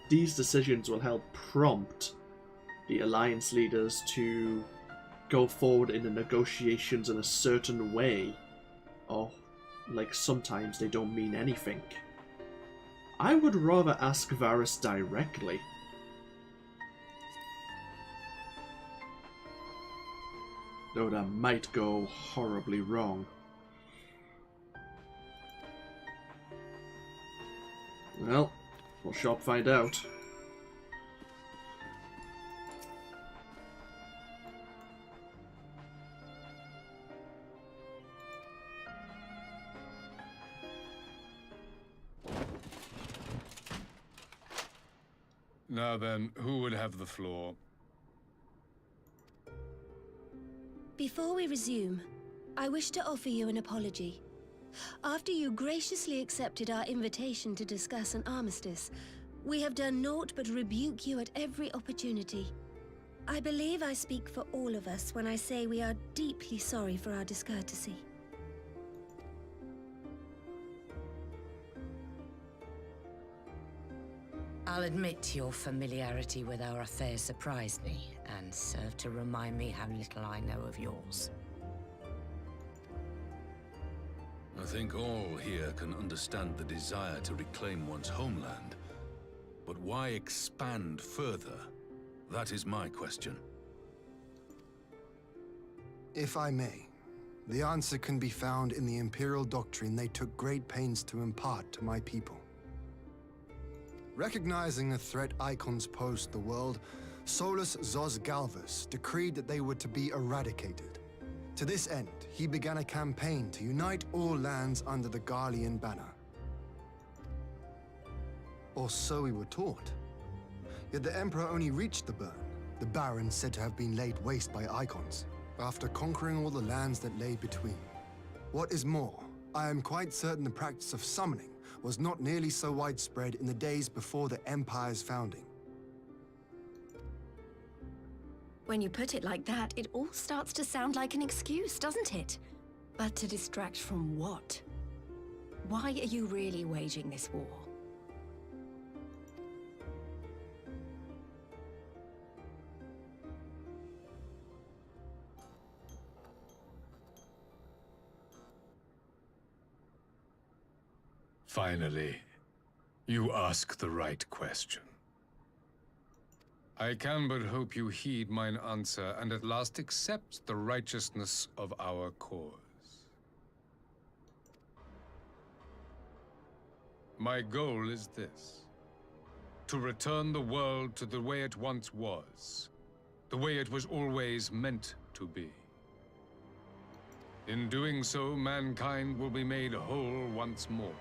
these decisions will help prompt the Alliance leaders to go forward in the negotiations in a certain way, or like sometimes they don't mean anything. I would rather ask Varys directly. Though that might go horribly wrong. Well, we'll sharp find out. Now then, who would have the floor? Before we resume, I wish to offer you an apology. After you graciously accepted our invitation to discuss an armistice, we have done naught but rebuke you at every opportunity. I believe I speak for all of us when I say we are deeply sorry for our discourtesy. I'll admit your familiarity with our affairs surprised me, and served to remind me how little I know of yours. I think all here can understand the desire to reclaim one's homeland. But why expand further? That is my question. If I may, the answer can be found in the Imperial doctrine they took great pains to impart to my people. Recognizing the threat icons posed to the world, Solus Zos Galvus decreed that they were to be eradicated. To this end, he began a campaign to unite all lands under the Garlean banner. Or so we were taught. Yet the Emperor only reached the burn, the Barrens said to have been laid waste by icons, after conquering all the lands that lay between. What is more, I am quite certain the practice of summoning was not nearly so widespread in the days before the Empire's founding. When you put it like that, it all starts to sound like an excuse, doesn't it? But to distract from what? Why are you really waging this war? Finally, you ask the right question. I can but hope you heed mine answer and at last accept the righteousness of our cause. My goal is this: to return the world to the way it once was, the way it was always meant to be. In doing so, mankind will be made whole once more.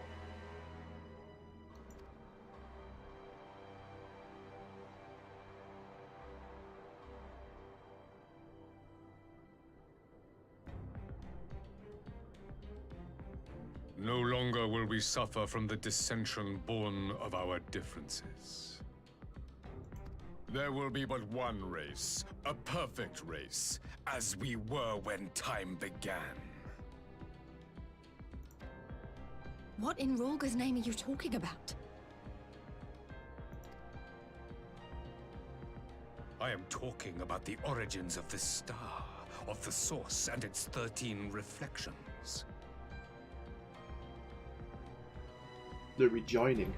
No longer will we suffer from the dissension born of our differences. There will be but one race, a perfect race, as we were when time began. What in Rorga's name are you talking about? I am talking about the origins of the star, of the source and its 13 reflections. The rejoining.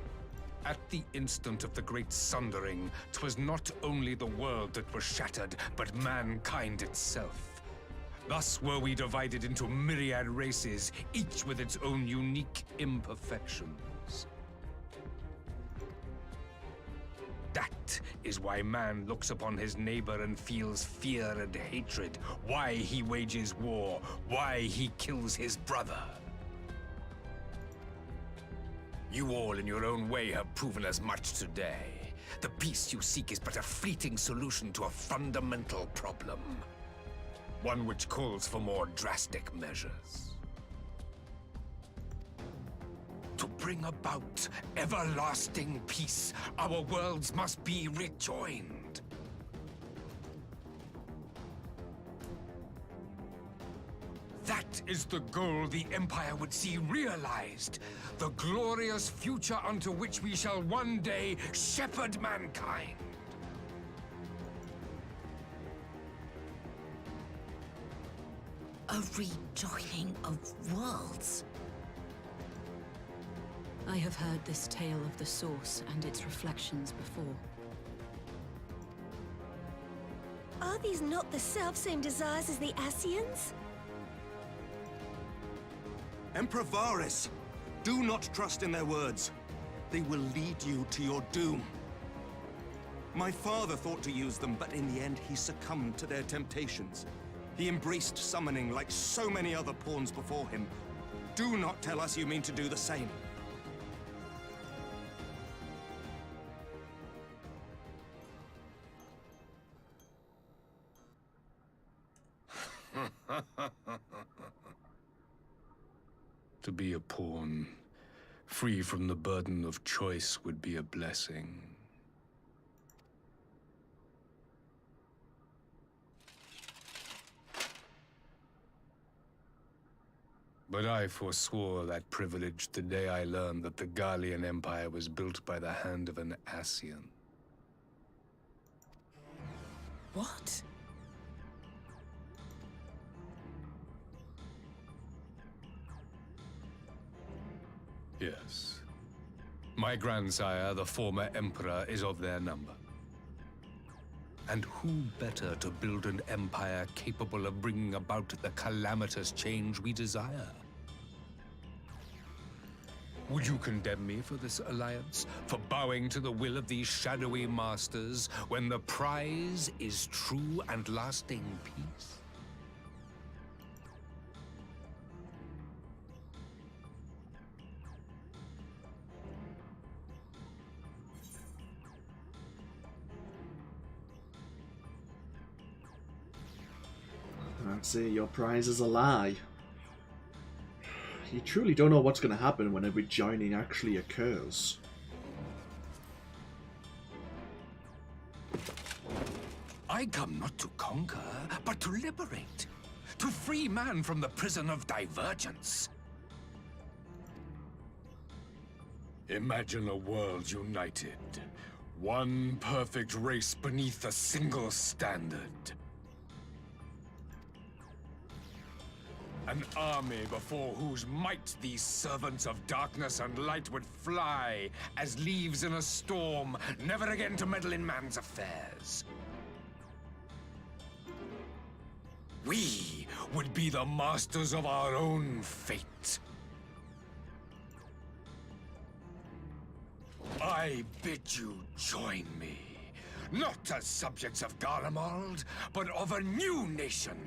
At the instant of the great sundering, 'twas not only the world that was shattered, but mankind itself. Thus were we divided into myriad races, each with its own unique imperfections. That is why man looks upon his neighbor and feels fear and hatred, why he wages war, why he kills his brother. You all in your own way have proven as much today. The peace you seek is but a fleeting solution to a fundamental problem. One which calls for more drastic measures. To bring about everlasting peace, our worlds must be rejoined. That is the goal the Empire would see realized. The glorious future unto which we shall one day shepherd mankind. A rejoining of worlds. I have heard this tale of the Source and its reflections before. Are these not the self-same desires as the Ascians? Emperor Varys, do not trust in their words. They will lead you to your doom. My father thought to use them, but in the end he succumbed to their temptations. He embraced summoning like so many other pawns before him. Do not tell us you mean to do the same. To be a pawn, free from the burden of choice, would be a blessing. But I forswore that privilege the day I learned that the Garlean Empire was built by the hand of an Ascian. What? Yes. My grandsire, the former Emperor, is of their number. And who better to build an empire capable of bringing about the calamitous change we desire? Would you condemn me for this alliance? For bowing to the will of these shadowy masters, when the prize is true and lasting peace? I'd say your prize is a lie. You truly don't know what's going to happen when a rejoining actually occurs. I come not to conquer, but to liberate. To free man from the prison of divergence. Imagine a world united. One perfect race beneath a single standard. An army before whose might these servants of darkness and light would fly as leaves in a storm, never again to meddle in man's affairs. We would be the masters of our own fate. I bid you join me, not as subjects of Garlemald, but of a new nation.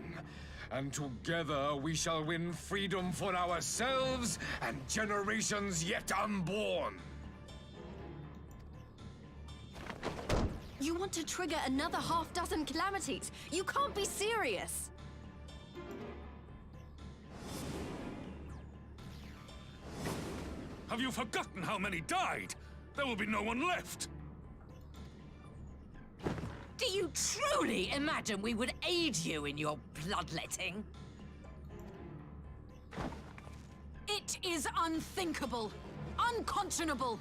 And together we shall win freedom for ourselves and generations yet unborn. You want to trigger another half-dozen calamities? You can't be serious! Have you forgotten how many died? There will be no one left. Do you truly imagine we would aid you in your bloodletting? It is unthinkable, unconscionable.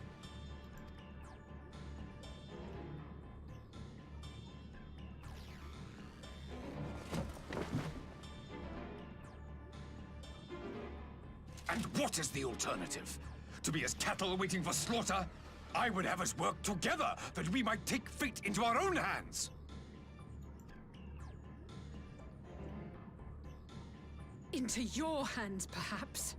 And what is the alternative? To be as cattle waiting for slaughter? I would have us work together, that we might take fate into our own hands. Into your hands, perhaps.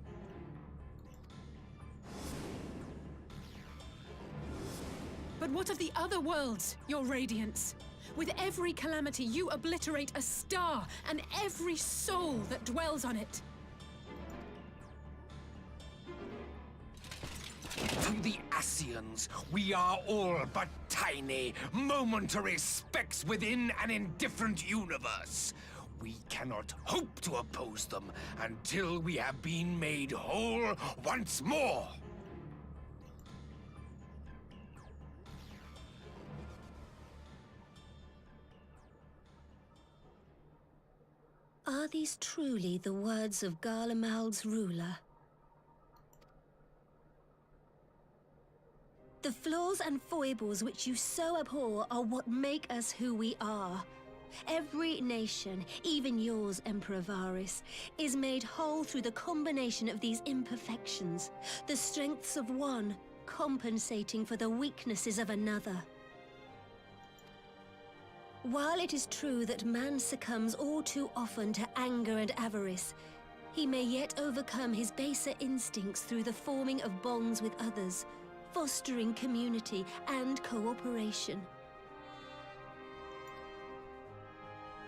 But what of the other worlds, your radiance? With every calamity, you obliterate a star and every soul that dwells on it. To the Ascians, we are all but tiny, momentary specks within an indifferent universe. We cannot hope to oppose them until we have been made whole once more. Are these truly the words of Garlemald's ruler? The flaws and foibles which you so abhor are what make us who we are. Every nation, even yours, Emperor Varys, is made whole through the combination of these imperfections, the strengths of one compensating for the weaknesses of another. While it is true that man succumbs all too often to anger and avarice, he may yet overcome his baser instincts through the forming of bonds with others, fostering community and cooperation.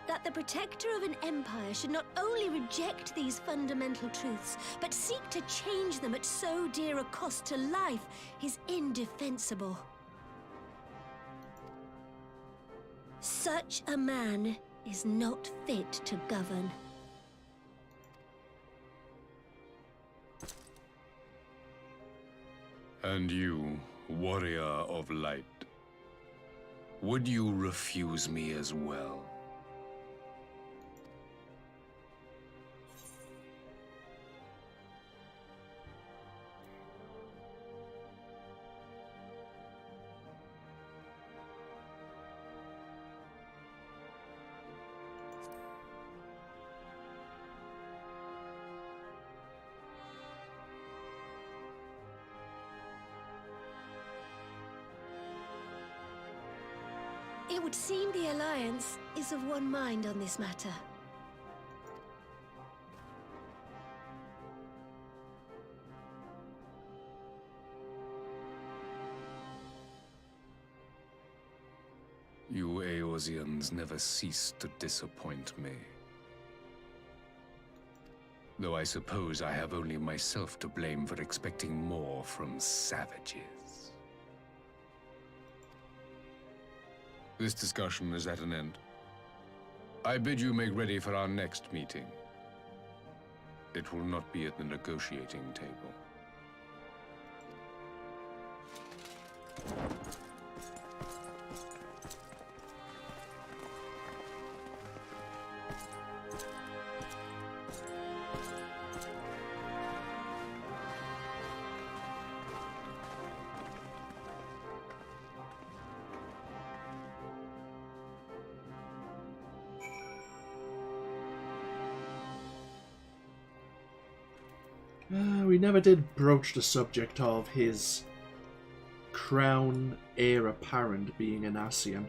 That the protector of an empire should not only reject these fundamental truths, but seek to change them at so dear a cost to life is indefensible. Such a man is not fit to govern. And you, warrior of light, would you refuse me as well? It would seem the Alliance is of one mind on this matter. You Eorzeans never cease to disappoint me. Though I suppose I have only myself to blame for expecting more from savages. This discussion is at an end. I bid you make ready for our next meeting. It will not be at the negotiating table. We never did broach the subject of his crown heir apparent being an Ascian.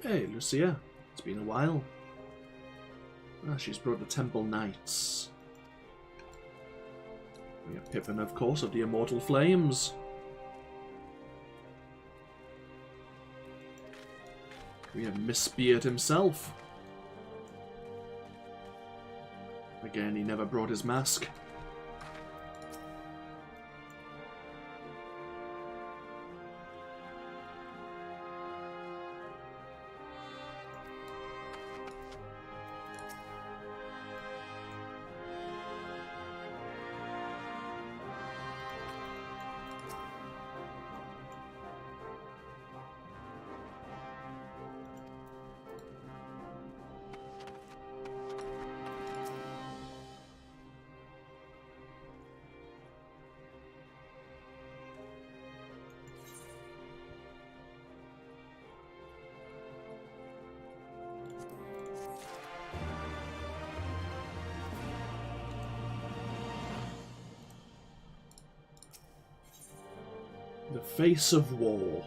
Hey, Lucia. It's been a while. Ah, she's brought the Temple Knights. We have Pippin, of course, of the Immortal Flames. We have Mistbeard himself. Again, he never brought his mask. The face of war.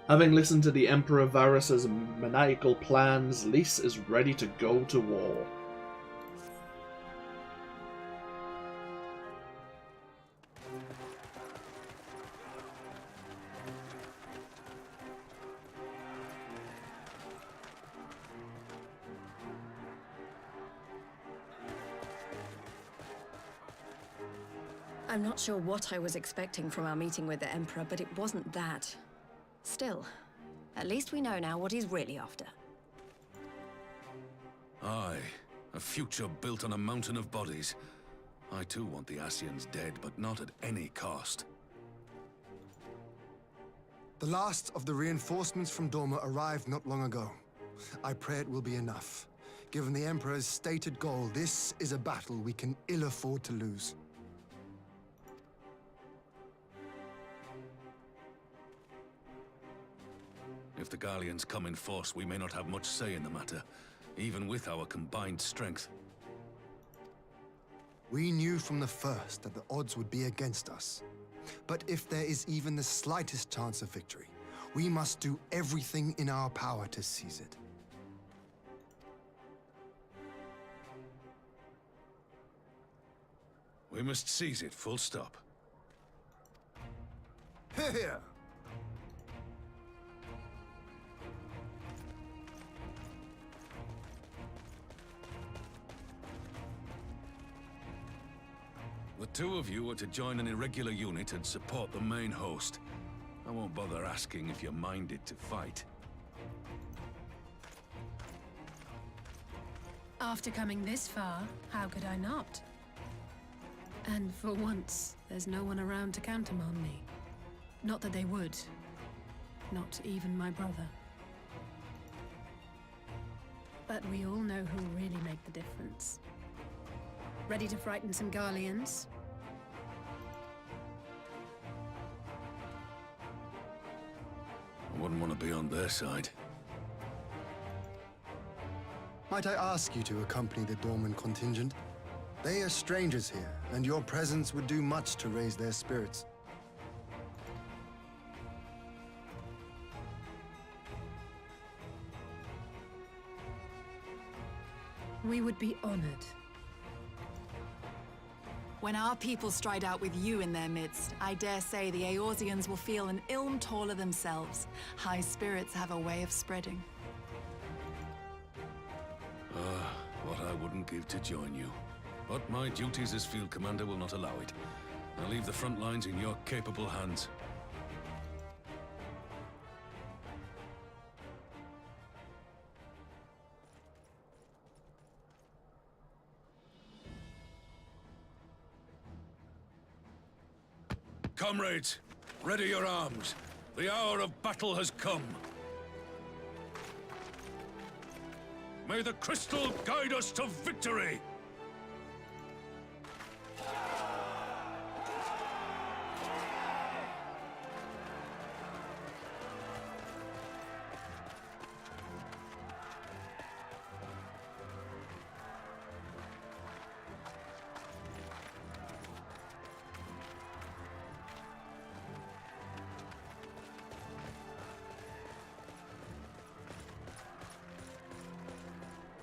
Having listened to the Emperor Varys' maniacal plans, Lys is ready to go to war. I'm not sure what I was expecting from our meeting with the Emperor, but it wasn't that. Still, at least we know now what he's really after. Aye, a future built on a mountain of bodies. I too want the Ascians dead, but not at any cost. The last of the reinforcements from Dorma arrived not long ago. I pray it will be enough. Given the Emperor's stated goal, this is a battle we can ill afford to lose. If the Garleans come in force, we may not have much say in the matter, even with our combined strength. We knew from the first that the odds would be against us. But if there is even the slightest chance of victory, we must do everything in our power to seize it. We must seize it, full stop. Here! The two of you are to join an irregular unit and support the main host. I won't bother asking if you're minded to fight. After coming this far, how could I not? And for once, there's no one around to countermand me. Not that they would. Not even my brother. But we all know who'll really make the difference. Ready to frighten some Garleans? I wouldn't want to be on their side. Might I ask you to accompany the Dorman contingent? They are strangers here, and your presence would do much to raise their spirits. We would be honored. When our people stride out with you in their midst, I dare say the Eorzeans will feel an ilm taller themselves. High spirits have a way of spreading. What I wouldn't give to join you. But my duties as field commander will not allow it. I'll leave the front lines in your capable hands. Comrades, ready your arms. The hour of battle has come. May the crystal guide us to victory!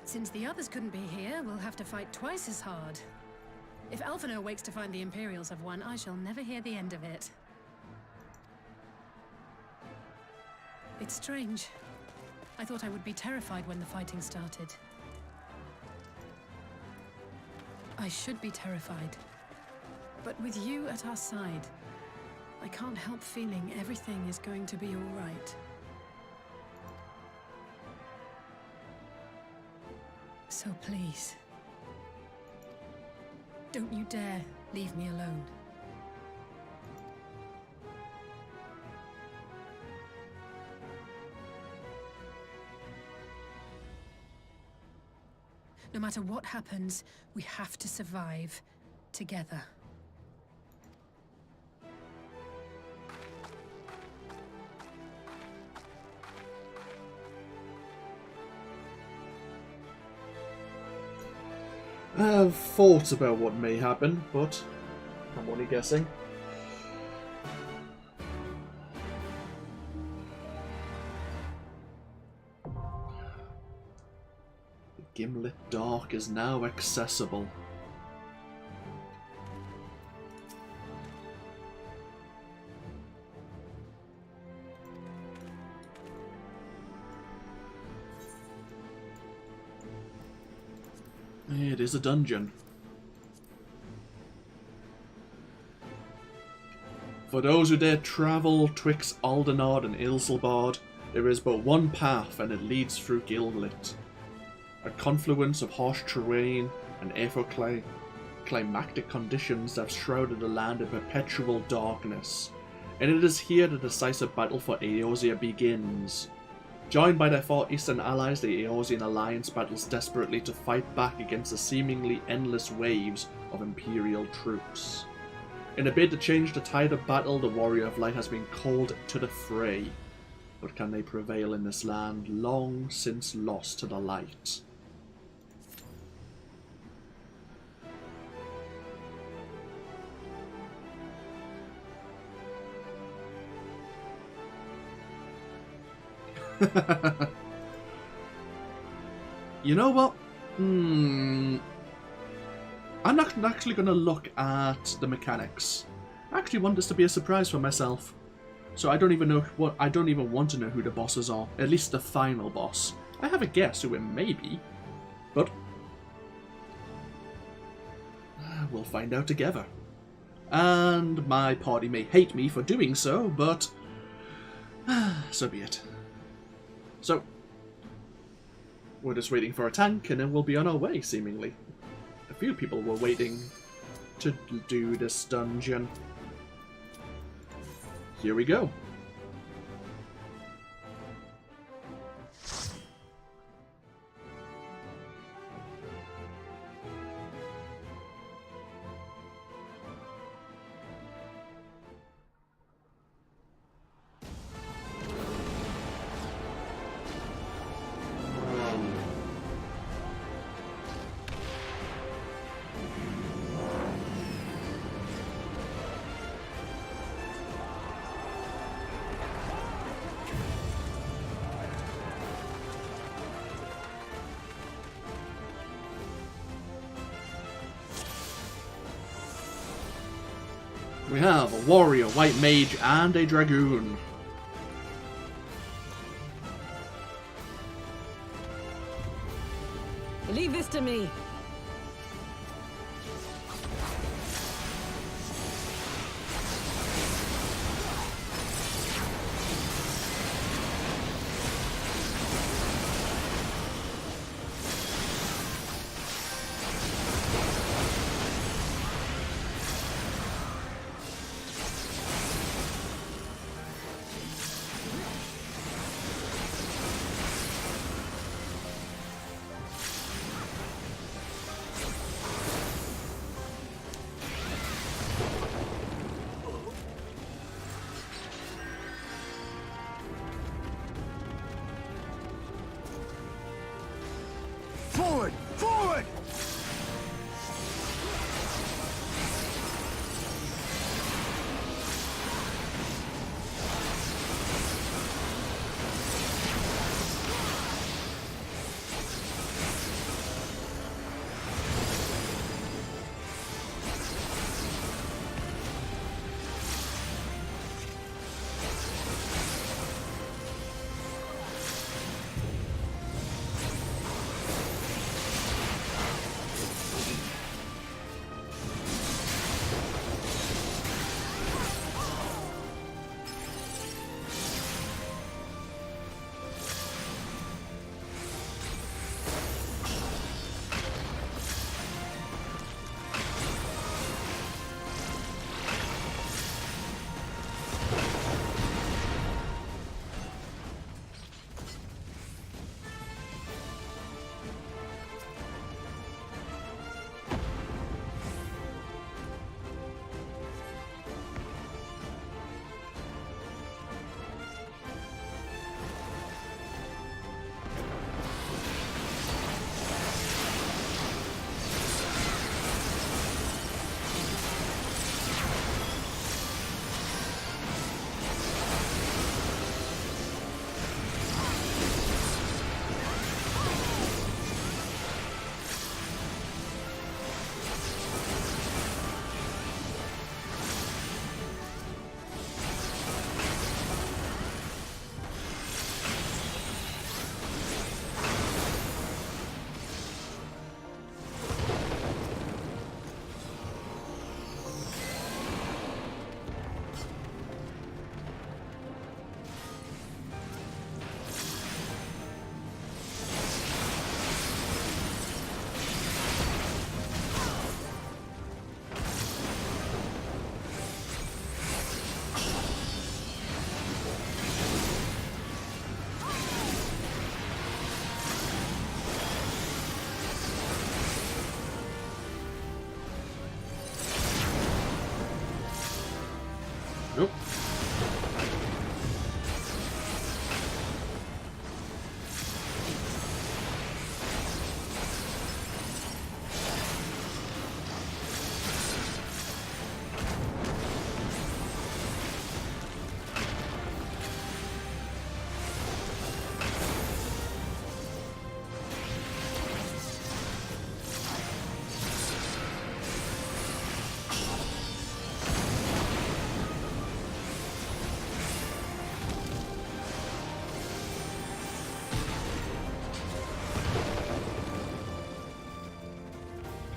Since the others couldn't be here, we'll have to fight twice as hard. If Alphinaud wakes to find the Imperials have won, I shall never hear the end of it. It's strange. I thought I would be terrified when the fighting started. I should be terrified. But with you at our side, I can't help feeling everything is going to be all right. So please, don't you dare leave me alone. No matter what happens, we have to survive together. I have thoughts about what may happen, but I'm only guessing. The Gimlet Dark is now accessible. It is a dungeon. For those who dare travel twixt Aldenard and Ilselbard, there is but one path, and it leads through Gilglit. A confluence of harsh terrain and climactic conditions that have shrouded the land in perpetual darkness, and it is here the decisive battle for Eorzea begins. Joined by their far eastern allies, the Eorzean alliance battles desperately to fight back against the seemingly endless waves of Imperial troops. In a bid to change the tide of battle, the Warrior of Light has been called to the fray. But can they prevail in this land long since lost to the light? You know what? I'm not actually going to look at the mechanics. I actually want this to be a surprise for myself. So I don't even want to know who the bosses are. At least the final boss. I have a guess who it may be, but we'll find out together. And my party may hate me for doing so, but so be it. So we're just waiting for a tank, and then we'll be on our way, seemingly. A few people were waiting to do this dungeon. Here we go. We have a warrior, white mage, and a dragoon. Leave this to me. Forward! Forward!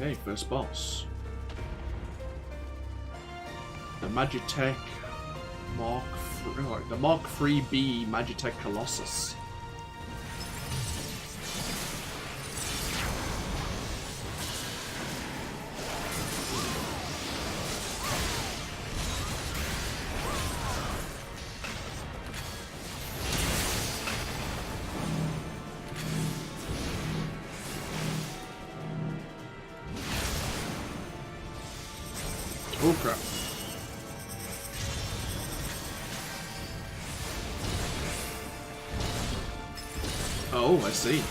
Okay, first boss. The Magitech the Mark 3B Magitech Colossus. Oh crap. Oh, I see.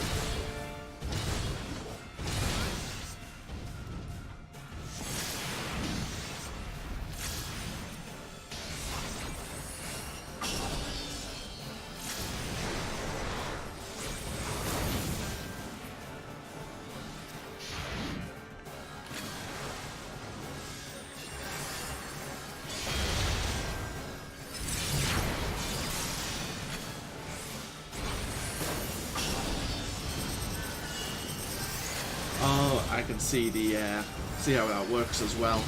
Oh, I can see the see how that works as well.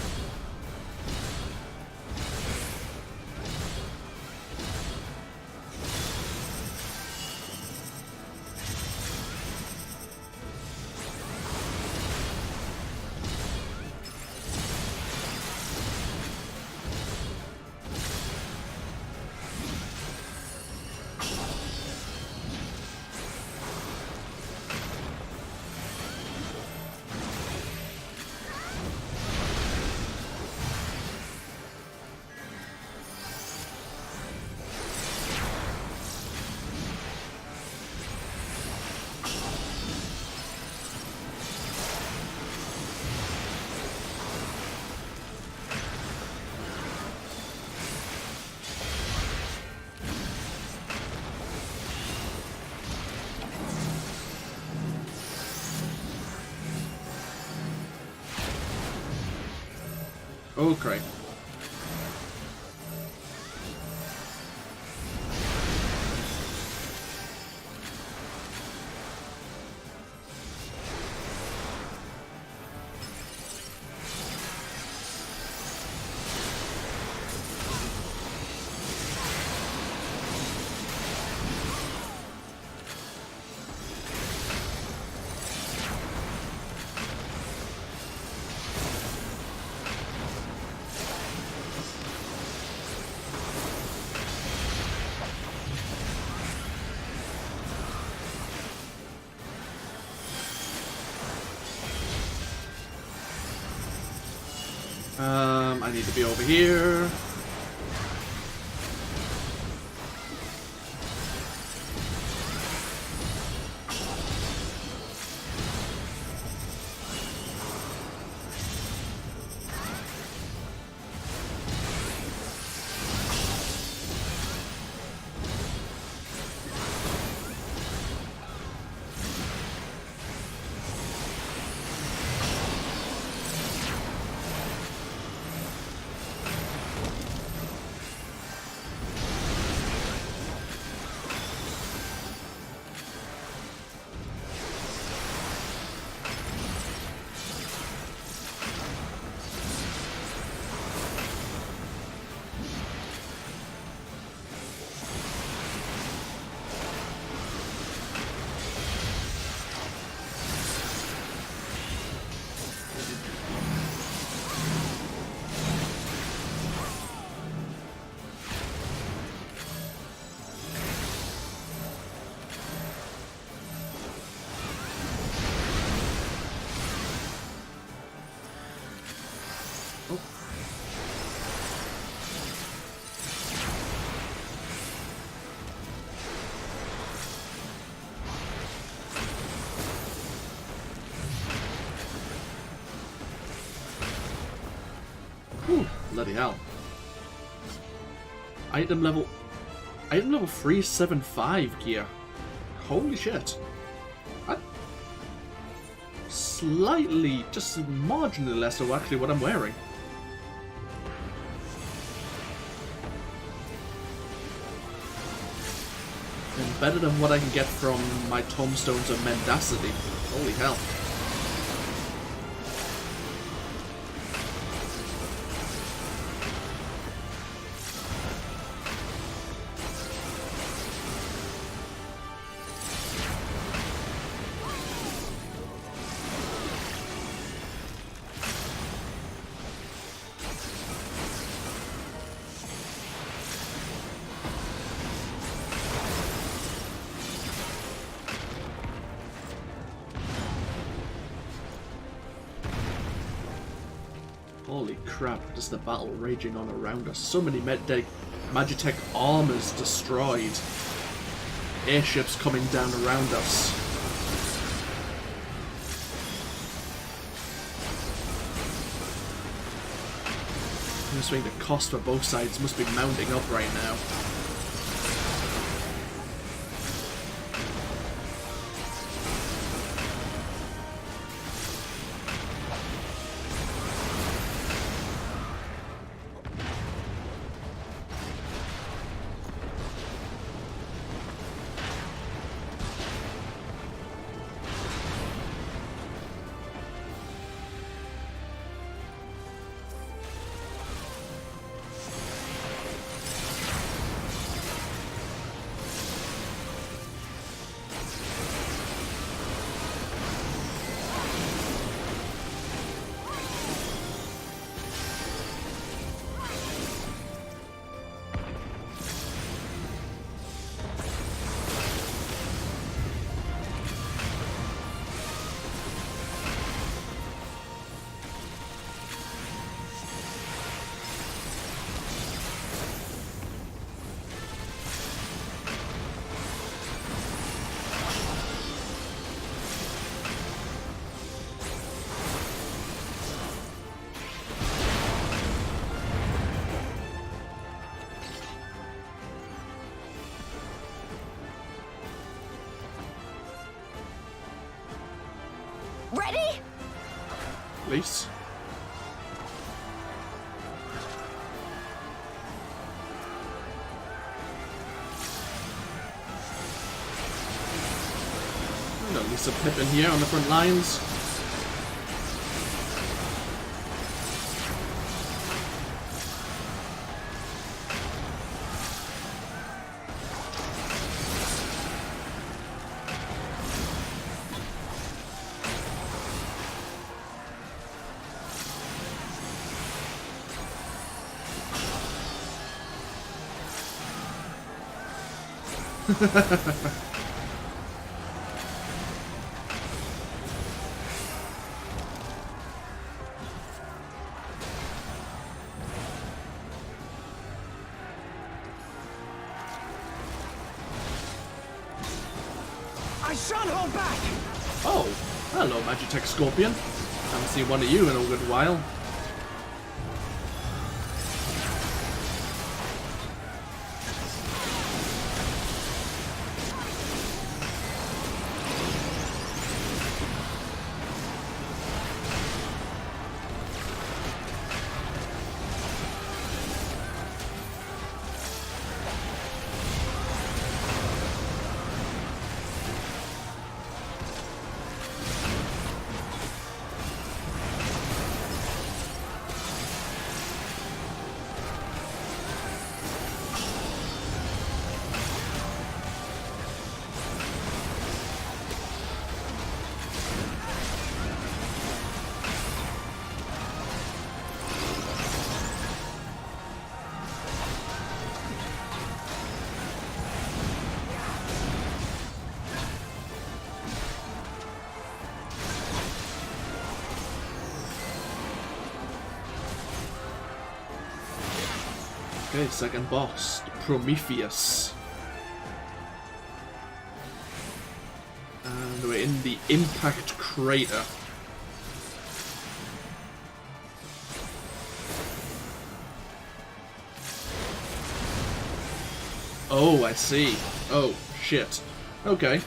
Oh, great. I need to be over here. Ooh, bloody hell. Item level 375 gear. Holy shit. Slightly, just marginally less of actually what I'm wearing. And better than what I can get from my tombstones of mendacity. Holy hell. Holy crap, just the battle raging on around us. So many Magitech armors destroyed. Airships coming down around us. I'm just thinking the cost for both sides must be mounting up right now. Ready? Please. At least a Pippin here on the front lines. I shan't hold back! Oh, hello, Magitech Scorpion. Haven't seen one of you in a good while. Okay, second boss, Prometheus. And we're in the Impact Crater. Oh, I see. Oh, shit. Okay.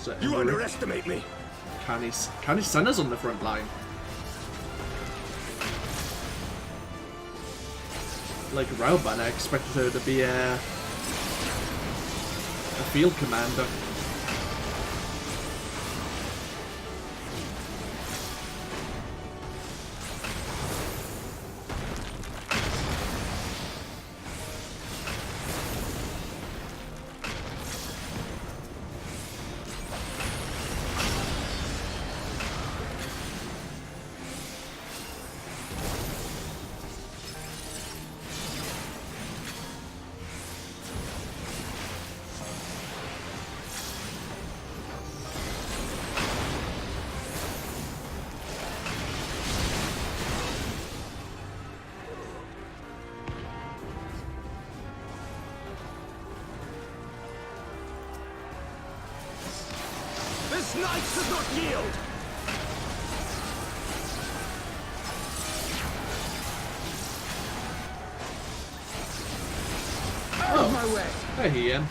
So You underestimate me. Can he send us on the front line? Like Rauban, I expected her to be a field commander. This knight does not yield! Out of my way! There he is.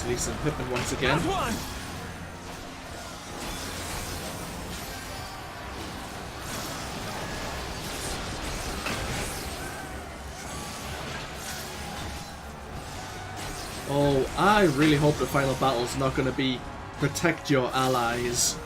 Lisa and Pippin once again. Oh, I really hope the final battle's not going to be protect your allies.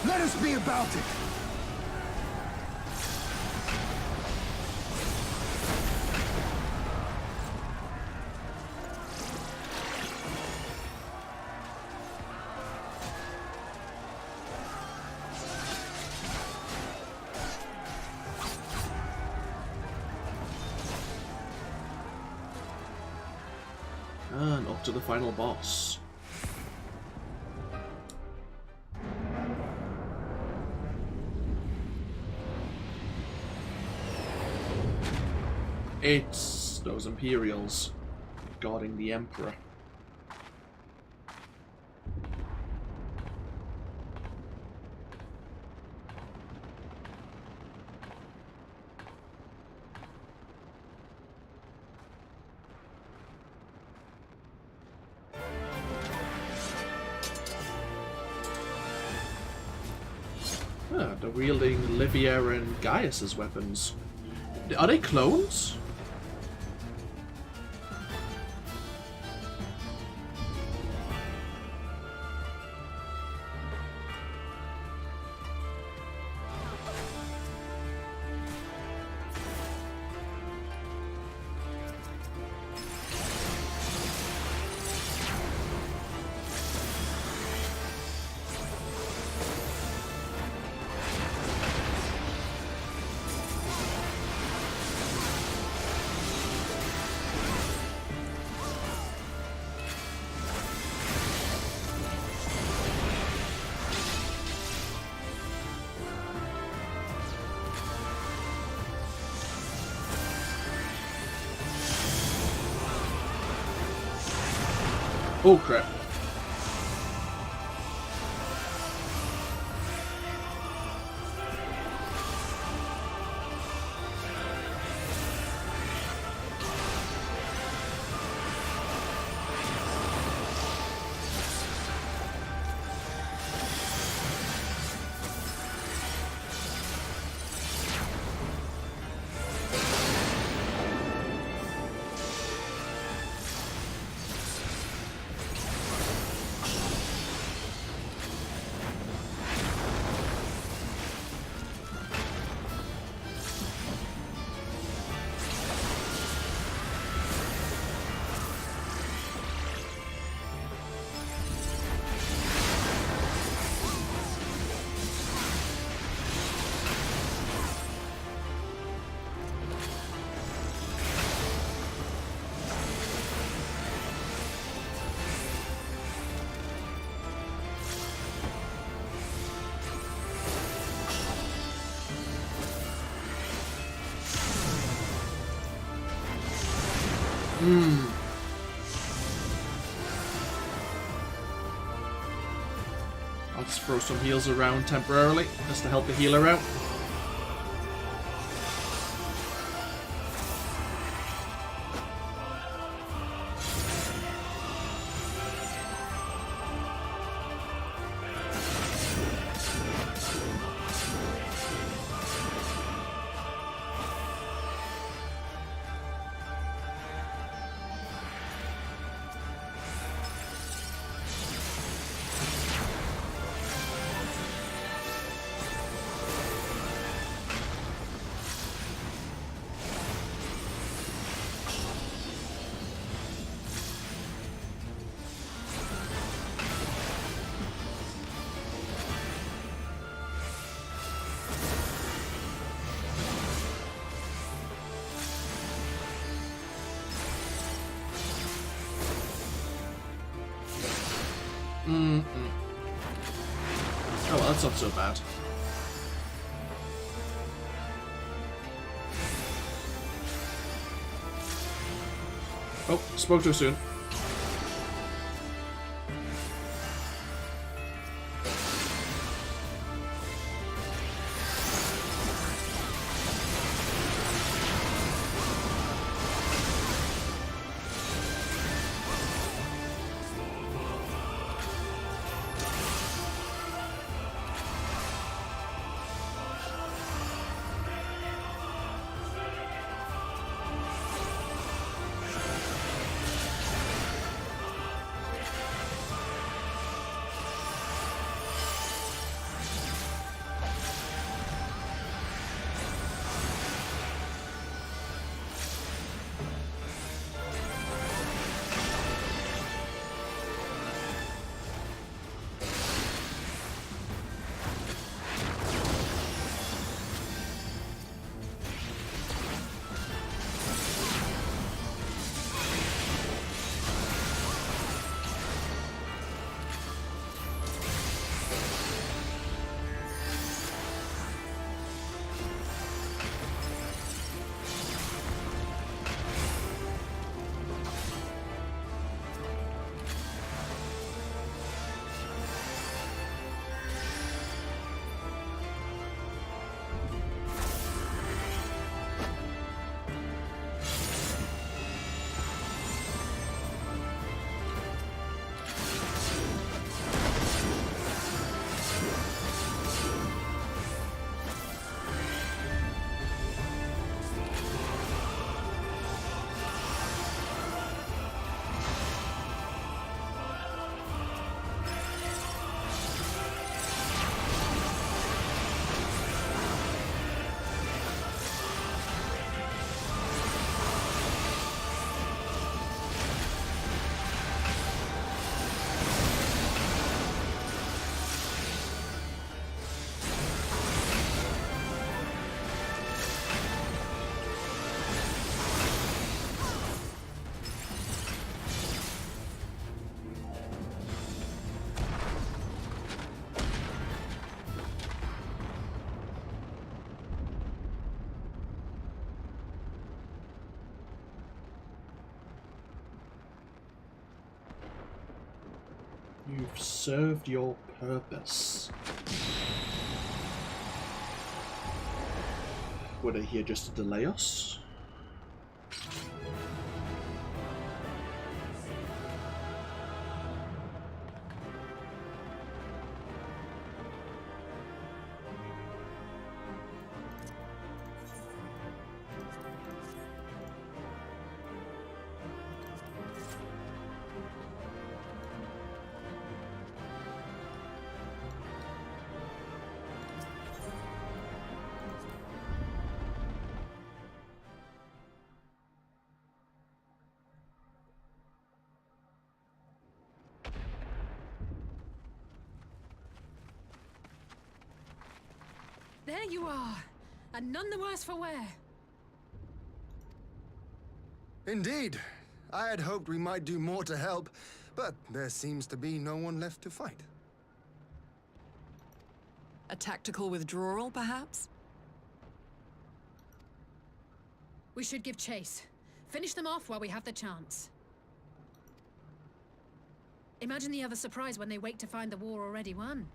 Let us be about it! to the final boss. It's those Imperials guarding the Emperor. They're wielding Livia and Gaius's weapons. Are they clones? Oh crap. I'll just throw some heals around temporarily, just to help the healer out. Oh, well, that's not so bad. Oh, spoke too soon. You've served your purpose. Were they here just to delay us? There you are, and none the worse for wear. Indeed. I had hoped we might do more to help, but there seems to be no one left to fight. A tactical withdrawal, perhaps? We should give chase. Finish them off while we have the chance. Imagine the other surprise when they wake to find the war already won.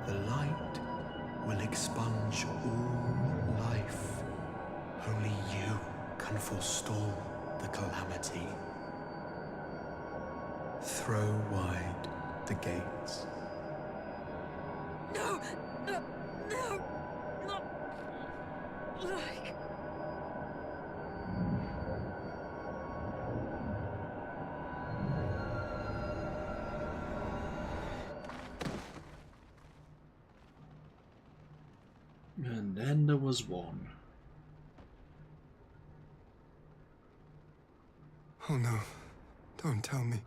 The light will expunge all life. Only you can forestall the calamity. Throw wide the gates. No! No! No! Not like... And then there was one. Oh no, don't tell me.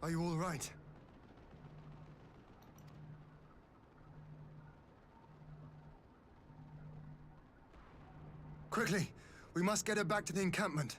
Are you all right? Quickly, we must get her back to the encampment.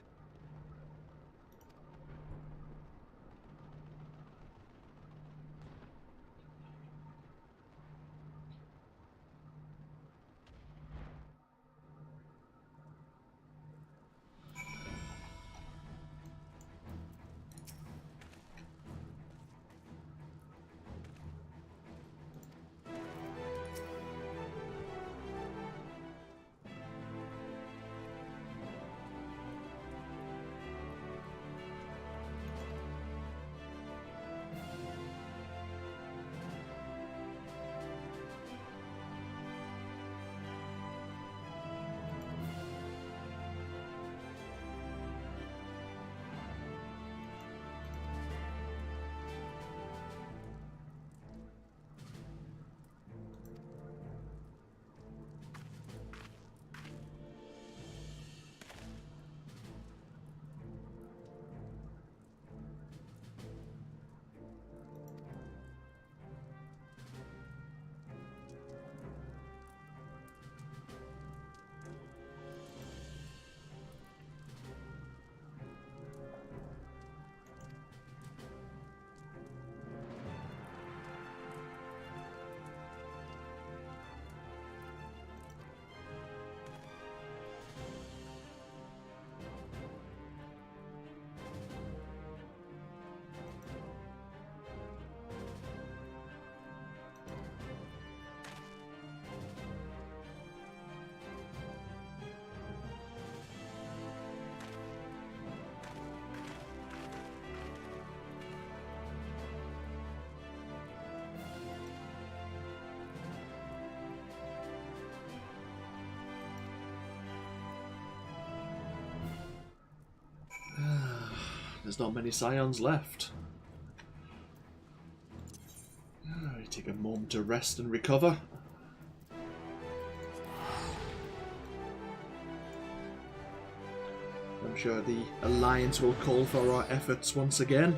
There's not many Scions left. We take a moment to rest and recover. I'm sure the Alliance will call for our efforts once again.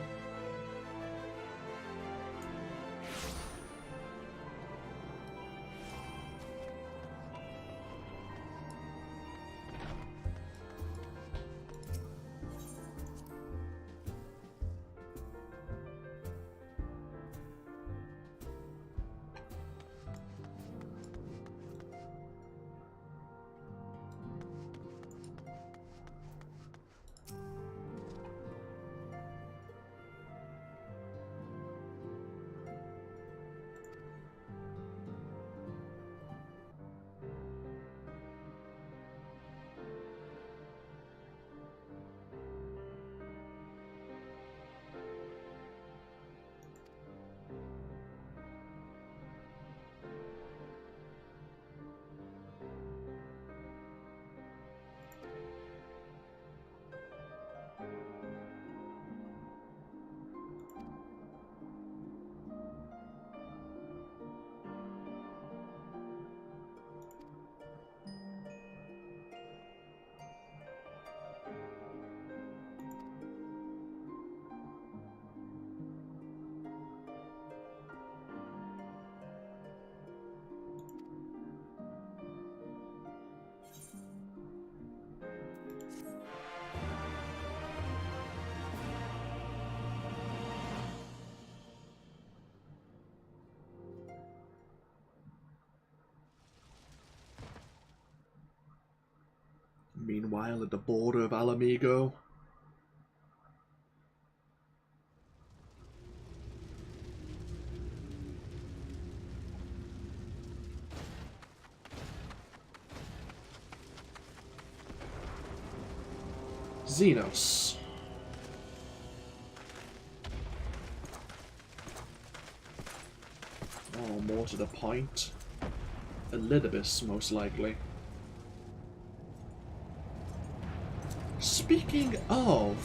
Meanwhile, at the border of Alamigo. Xenos. Oh, more to the point. Elidibus, most likely. Speaking of,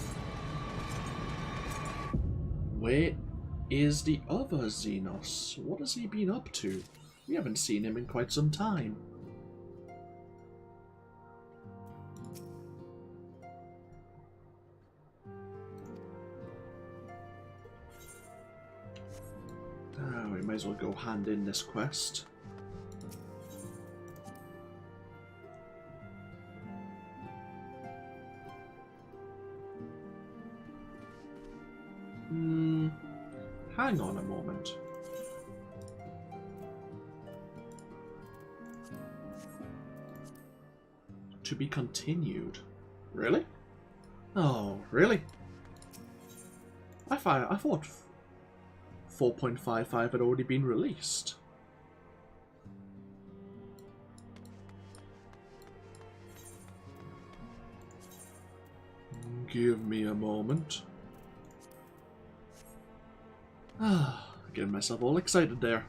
where is the other Xenos? What has he been up to? We haven't seen him in quite some time. We might as well go hand in this quest. Hang on a moment. To be continued. Really? Oh, really? I thought 4.55 had already been released. Give me a moment. Getting myself all excited there.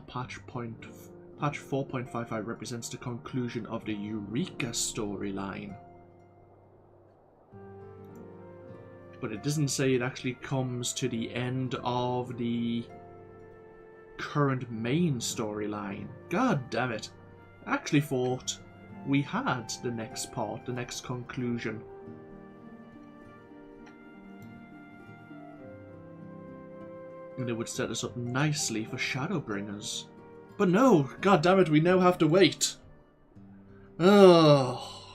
Patch 4.55 represents the conclusion of the Eureka storyline. But it doesn't say it actually comes to the end of the current main storyline. God damn it. I actually thought we had the next part, the next conclusion. And it would set us up nicely for Shadowbringers. But no, god damn it, we now have to wait. Oh.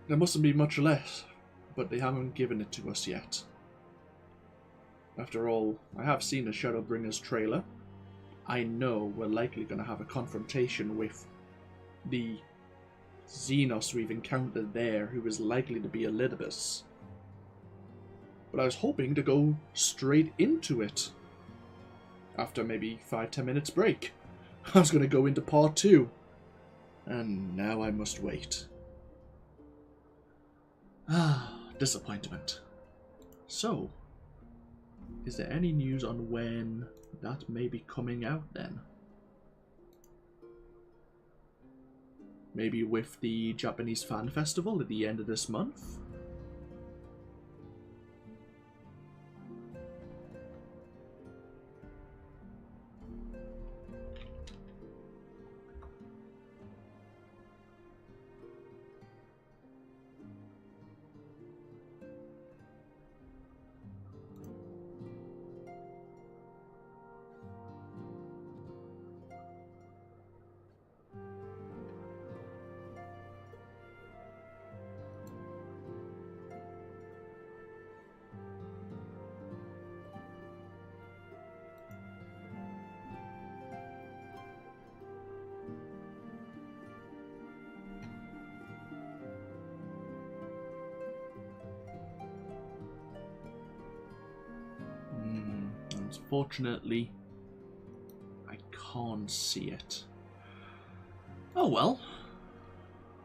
There mustn't be much less, but they haven't given it to us yet. After all, I have seen the Shadowbringers trailer. I know we're likely going to have a confrontation with the Xenos we've encountered there, who is likely to be Elidibus. But I was hoping to go straight into it. After maybe 5-10 minutes break. I was going to go into part 2. And now I must wait. Disappointment. So, is there any news on when that may be coming out then? Maybe with the Japanese Fan Festival at the end of this month? Unfortunately, I can't see it. Oh well.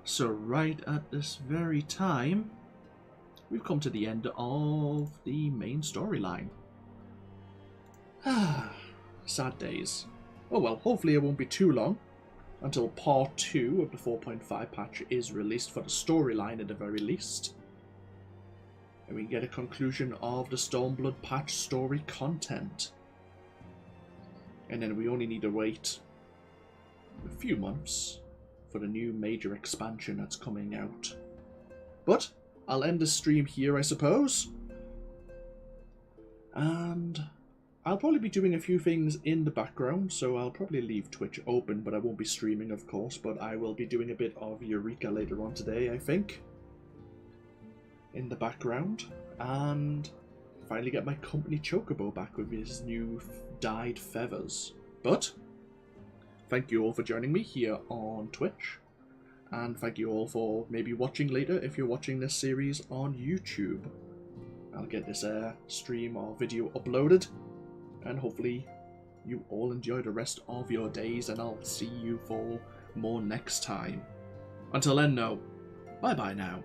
So right at this very time, we've come to the end of the main storyline. Sad days. Oh well, hopefully it won't be too long. until part 2 of the 4.5 patch is released for the storyline at the very least. And we get a conclusion of the Stormblood patch story content. And then we only need to wait a few months for the new major expansion that's coming out. But I'll end the stream here, I suppose. And I'll probably be doing a few things in the background, so I'll probably leave Twitch open, but I won't be streaming, of course. But I will be doing a bit of Eureka later on today, I think, in the background. And finally get my company Chocobo back with his new dyed feathers. But thank you all for joining me here on Twitch. And thank you all for maybe watching later if you're watching this series on YouTube. I'll get this stream or video uploaded. And hopefully you all enjoy the rest of your days, and I'll see you for more next time. Until then, no. Bye-bye now.